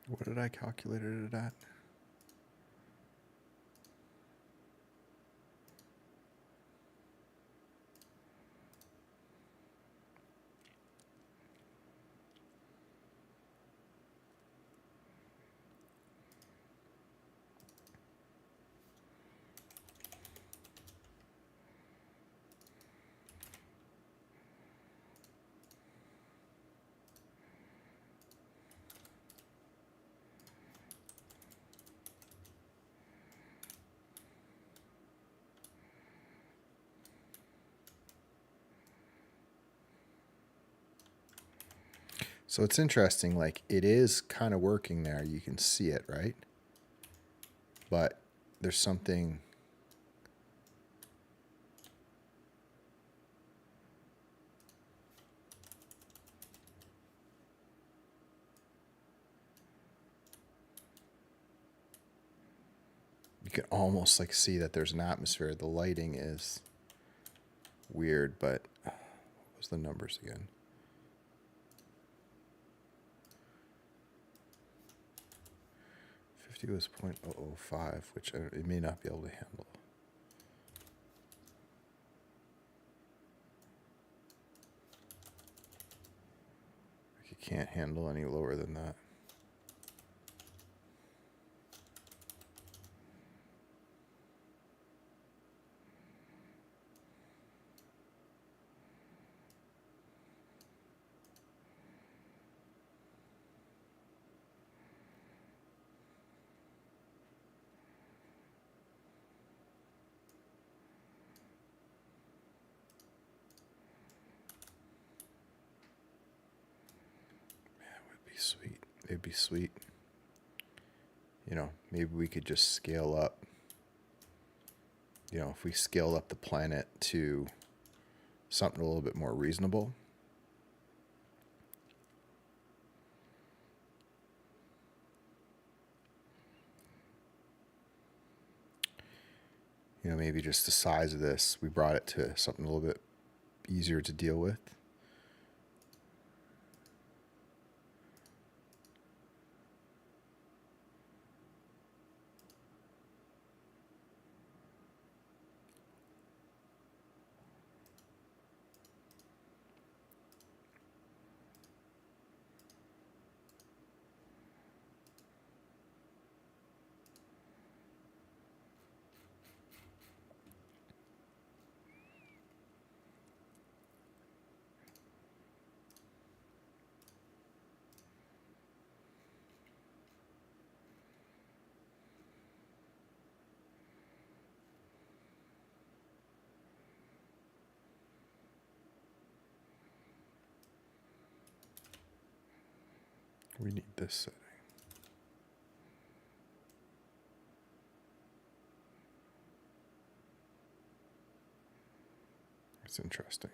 What did I calculate it at? So it's interesting, like it is kind of working there. You can see it, right? But there's something. You can almost like see that there's an atmosphere. The lighting is weird, but what was the numbers again? 50 was 0.005, which it may not be able to handle. Like you can't handle any lower than that. Sweet. It'd be sweet. You know, maybe we could just scale up. You know, if we scaled up the planet to something a little bit more reasonable, you know, maybe just the size of this, we brought it to something a little bit easier to deal with. We need this setting. It's interesting.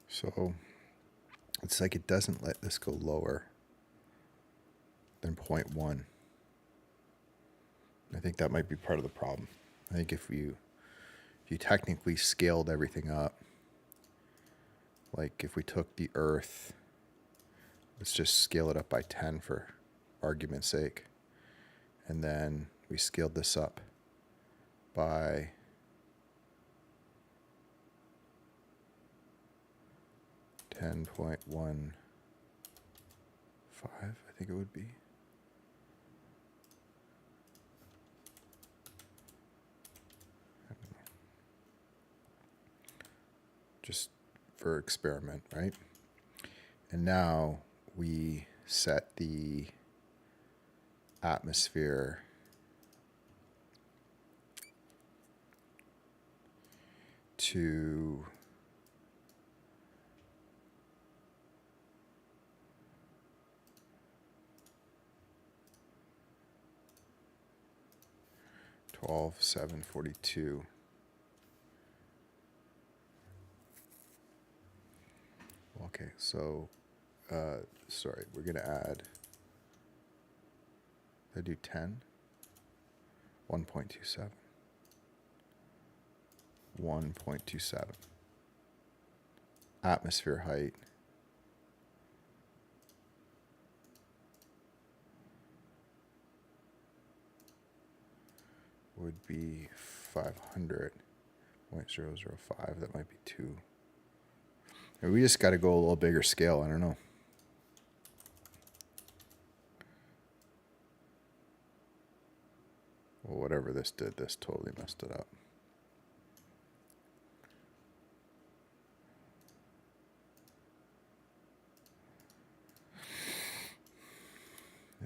So it's like it doesn't let this go lower than 0.1. I think that might be part of the problem. I think if you technically scaled everything up, like if we took the Earth, let's just scale it up by 10 for argument's sake, and then we scaled this up by 10.15, I think it would be. Just for experiment, right? And now we set the atmosphere to 12,742. Okay, so sorry, we're gonna add, I do 10, 1.27, 1.27. Atmosphere height would be 500.005. That might be 2. And we just got to go a little bigger scale. I don't know. Well, whatever this did, this totally messed it up.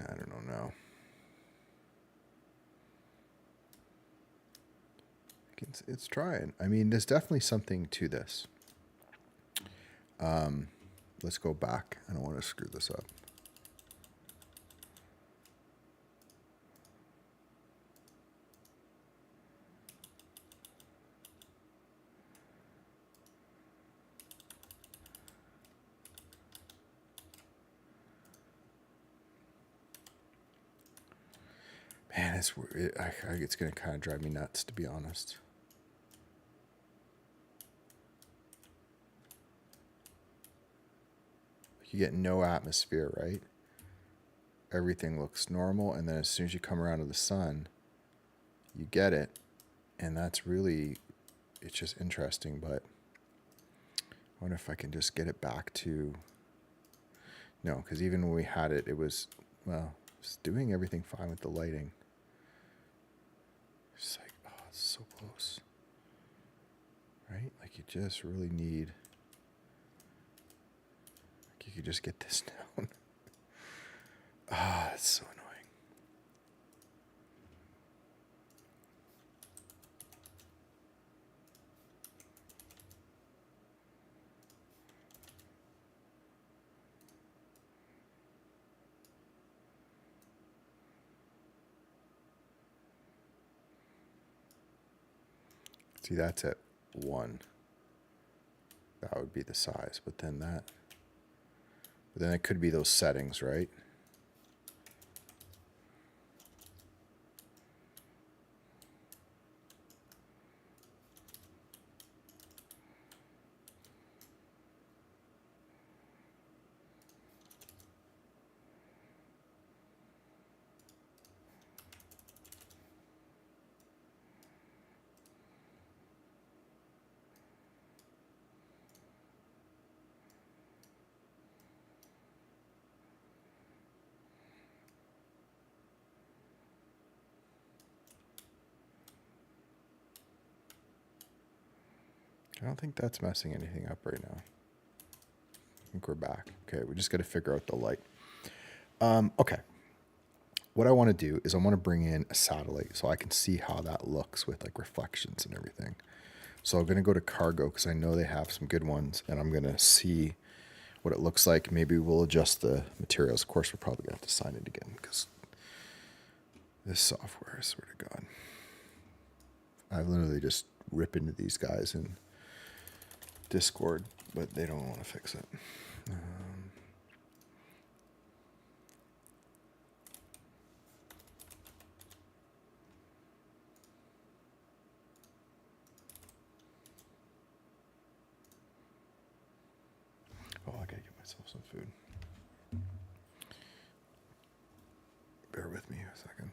I don't know now. It's trying. I mean, there's definitely something to this. Let's go back. I don't want to screw this up. Man, it's going to kind of drive me nuts, to be honest. You get no atmosphere, right? Everything looks normal, and then as soon as you come around to the sun, you get it, and that's really, it's just interesting. But I wonder if I can just get it back to, no, because even when we had it, it was, well, it's doing everything fine with the lighting. It's like, oh, it's so close, right? Like you just really need, like you could just get this down. Ah, it's so annoying. See, that's at 1. That would be the size, but then it could be those settings, right? I don't think that's messing anything up right now. I think we're back. Okay, we just got to figure out the light. Okay. What I want to do is I want to bring in a satellite so I can see how that looks with like reflections and everything. So I'm going to go to Cargo because I know they have some good ones, and I'm going to see what it looks like. Maybe we'll adjust the materials. Of course, we're probably going to have to sign it again because this software, I swear to God. I literally just rip into these guys in Discord, but they don't want to fix it. Oh, I gotta get myself some food. Bear with me a second.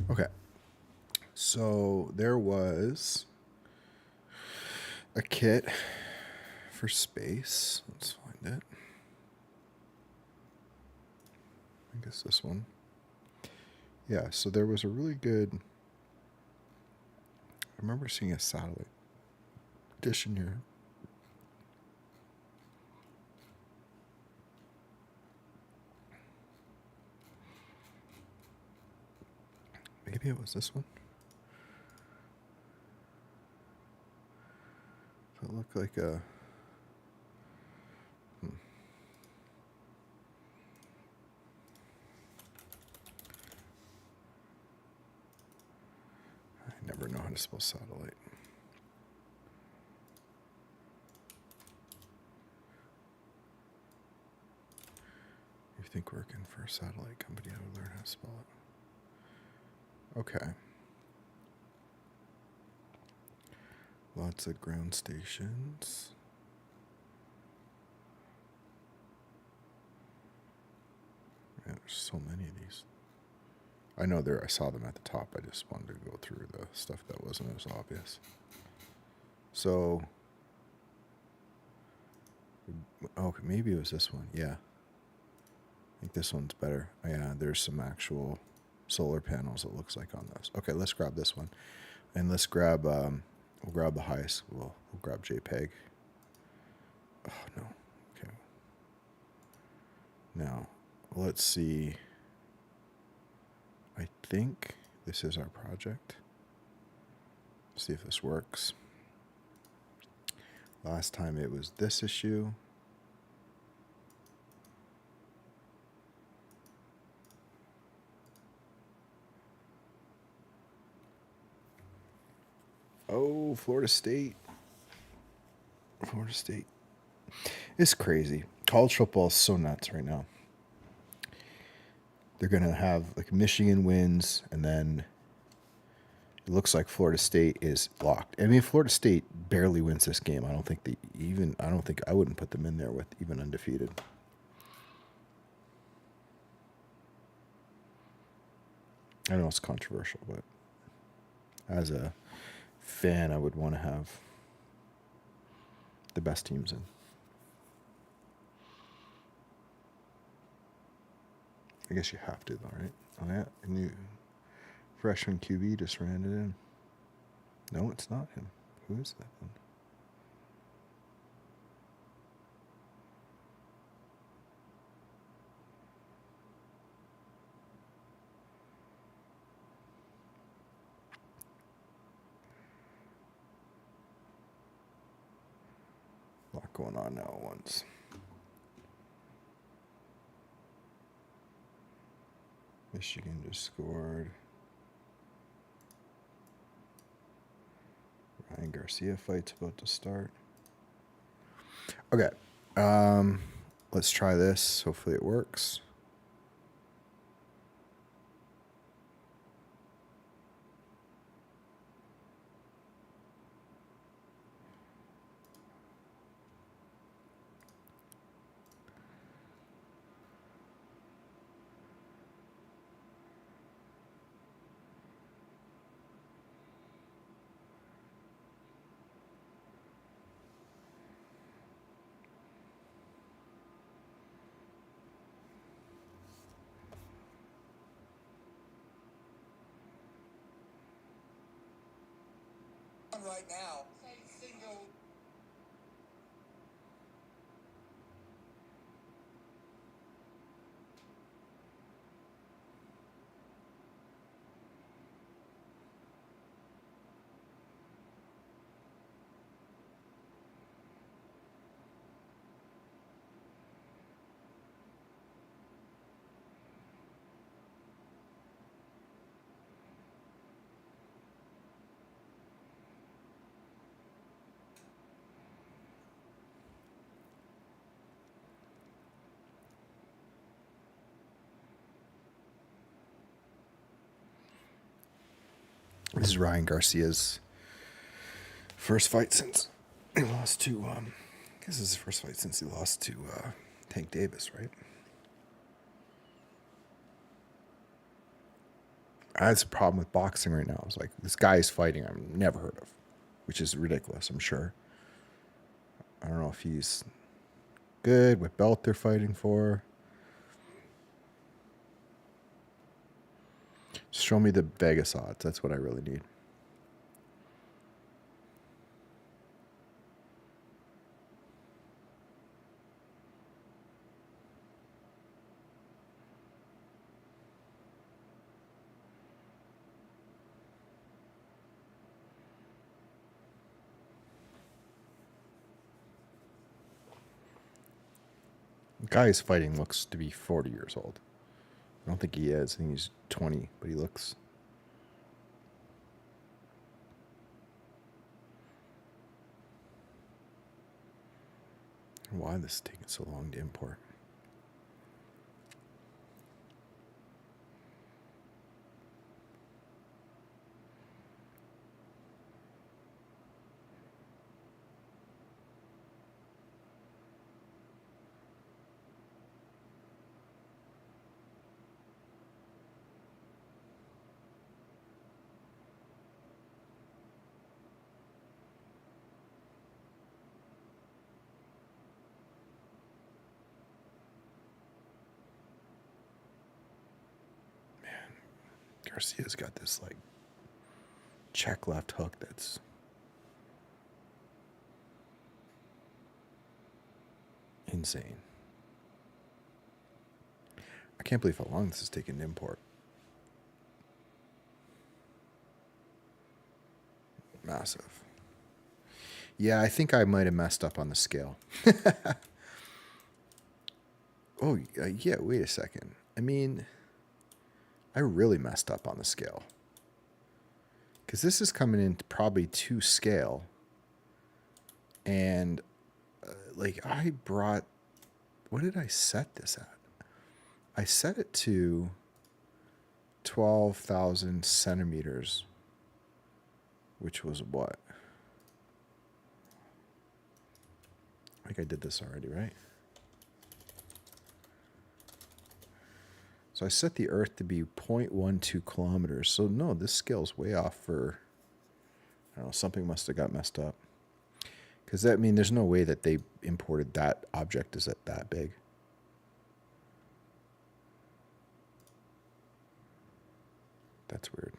Okay. So there was a kit for space. Let's find it. I guess this one. Yeah, so there was a really good... I remember seeing a satellite dish in here. Maybe it was this one. It looked like a... I never know how to spell satellite. You think working for a satellite company, I would learn how to spell it. Okay. Lots of ground stations. Yeah, there's so many of these. I know I saw them at the top. I just wanted to go through the stuff that wasn't as obvious. So, okay, maybe it was this one. Yeah. I think this one's better. Oh, yeah, there's some actual solar panels, it looks like, on this. Okay, let's grab this one. And let's grab, we'll grab the highest. We'll grab JPEG. Oh, no. Okay. Now, let's see. I think this is our project. See if this works. Last time it was this issue. Oh, Florida State. Florida State. It's crazy. College football is so nuts right now. They're going to have, like, Michigan wins, and then it looks like Florida State is locked. I mean, Florida State barely wins this game. I don't think I wouldn't put them in there with even undefeated. I know it's controversial, but as a fan, I would want to have the best teams in. I guess you have to, though, right? Oh, yeah. A new freshman QB just ran it in. No, it's not him. Who is that then? A lot going on now at once. Michigan just scored. Ryan Garcia fight's about to start. Okay. Let's try this. Hopefully it works. Right now. This is Ryan Garcia's first fight since he lost to, I guess this is his first fight since he lost to Tank Davis, right? That's a problem with boxing right now. It's like this guy is fighting I've never heard of, which is ridiculous, I'm sure. I don't know if he's good, what belt they're fighting for. Just show me the Vegas odds. That's what I really need. The guy he's fighting looks to be 40 years old. I don't think he is. I think he's 20, but he looks. Why this is taking so long to import? Garcia's got this like check left hook that's insane. I can't believe how long this is taking to import. Massive. Yeah, I think I might have messed up on the scale. Oh, yeah, wait a second. I mean, I really messed up on the scale. Because this is coming in probably to scale. And, like, I brought... What did I set this at? I set it to 12,000 centimeters. Which was what? I think I did this already, right? So I set the Earth to be 0.12 kilometers. So no, this scale's way off for, I don't know, something must have got messed up. Because that, I mean, there's no way that they imported that object is that big. That's weird.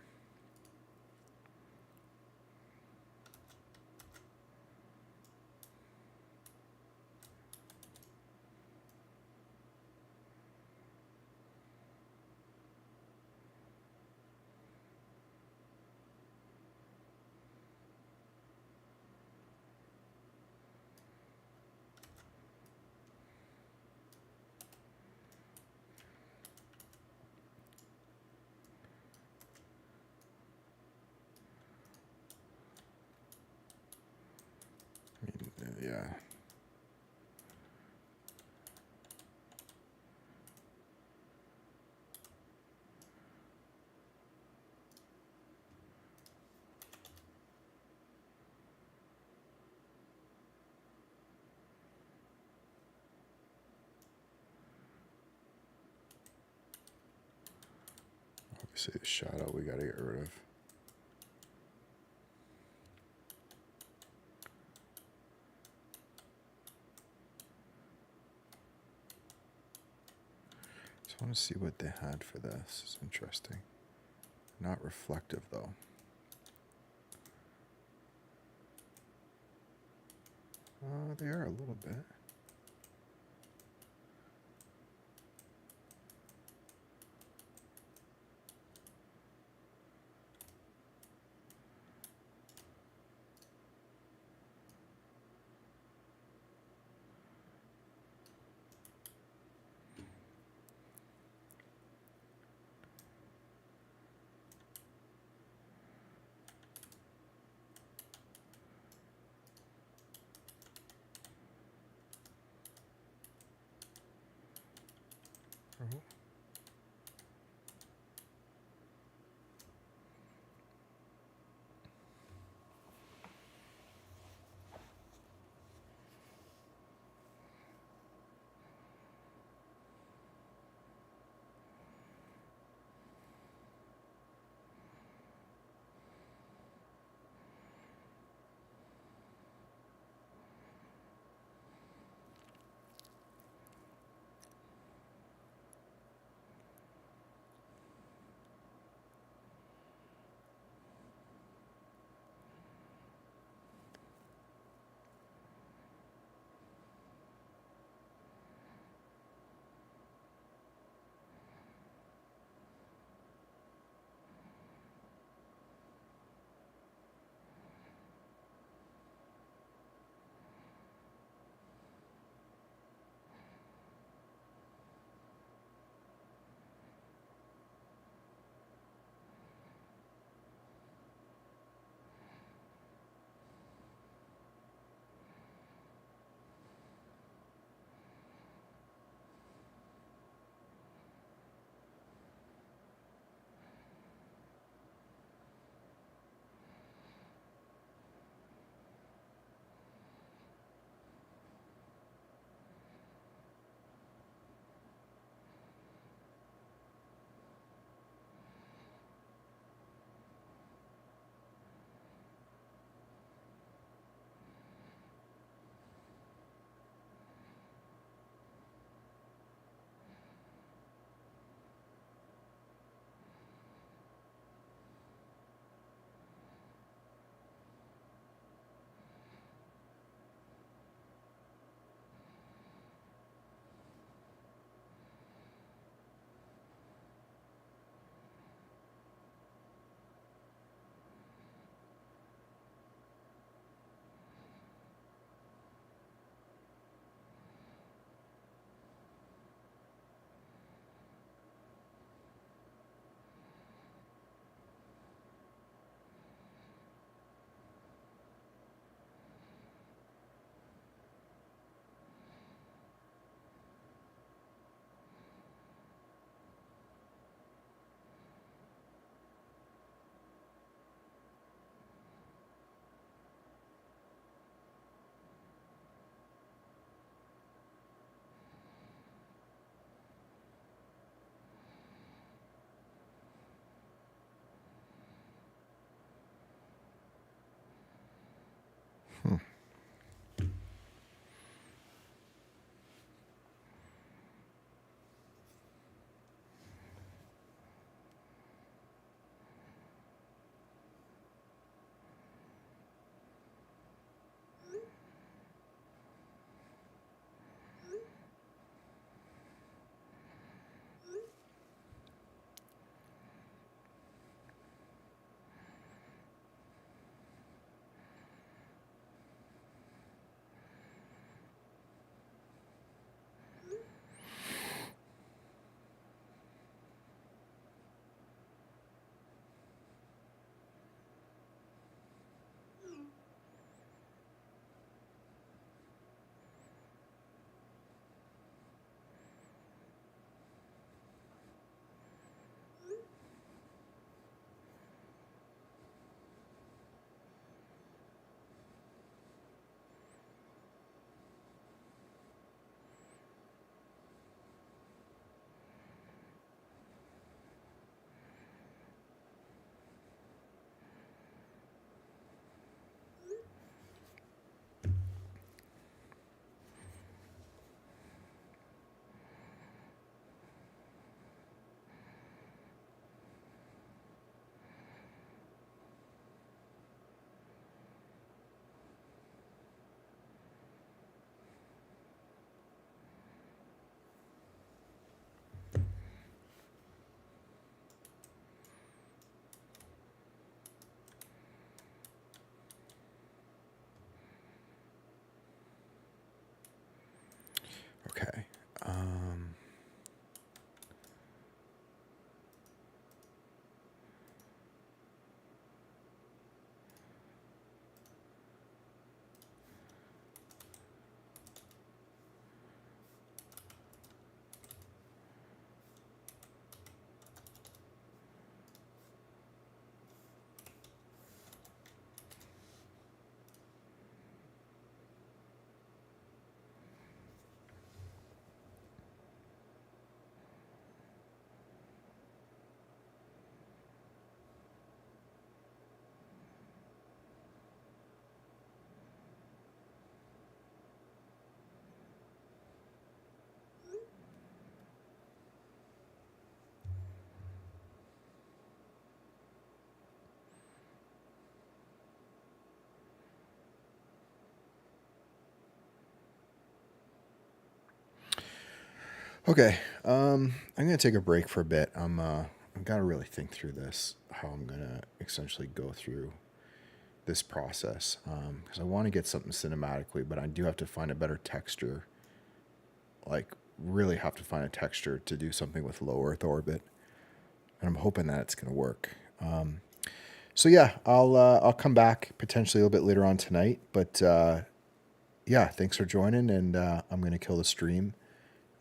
Yeah. Obviously the shadow we gotta get rid of. Just want to see what they had for this. It's interesting. Not reflective though. They are a little bit. Okay. Okay. I'm gonna take a break for a bit. I've got to really think through this, how I'm gonna essentially go through this process, because I want to get something cinematically, but I do have to find a better texture. Like, really have to find a texture to do something with low Earth orbit, and I'm hoping that it's gonna work. So yeah, I'll come back potentially a little bit later on tonight, but yeah, thanks for joining, and I'm gonna kill the stream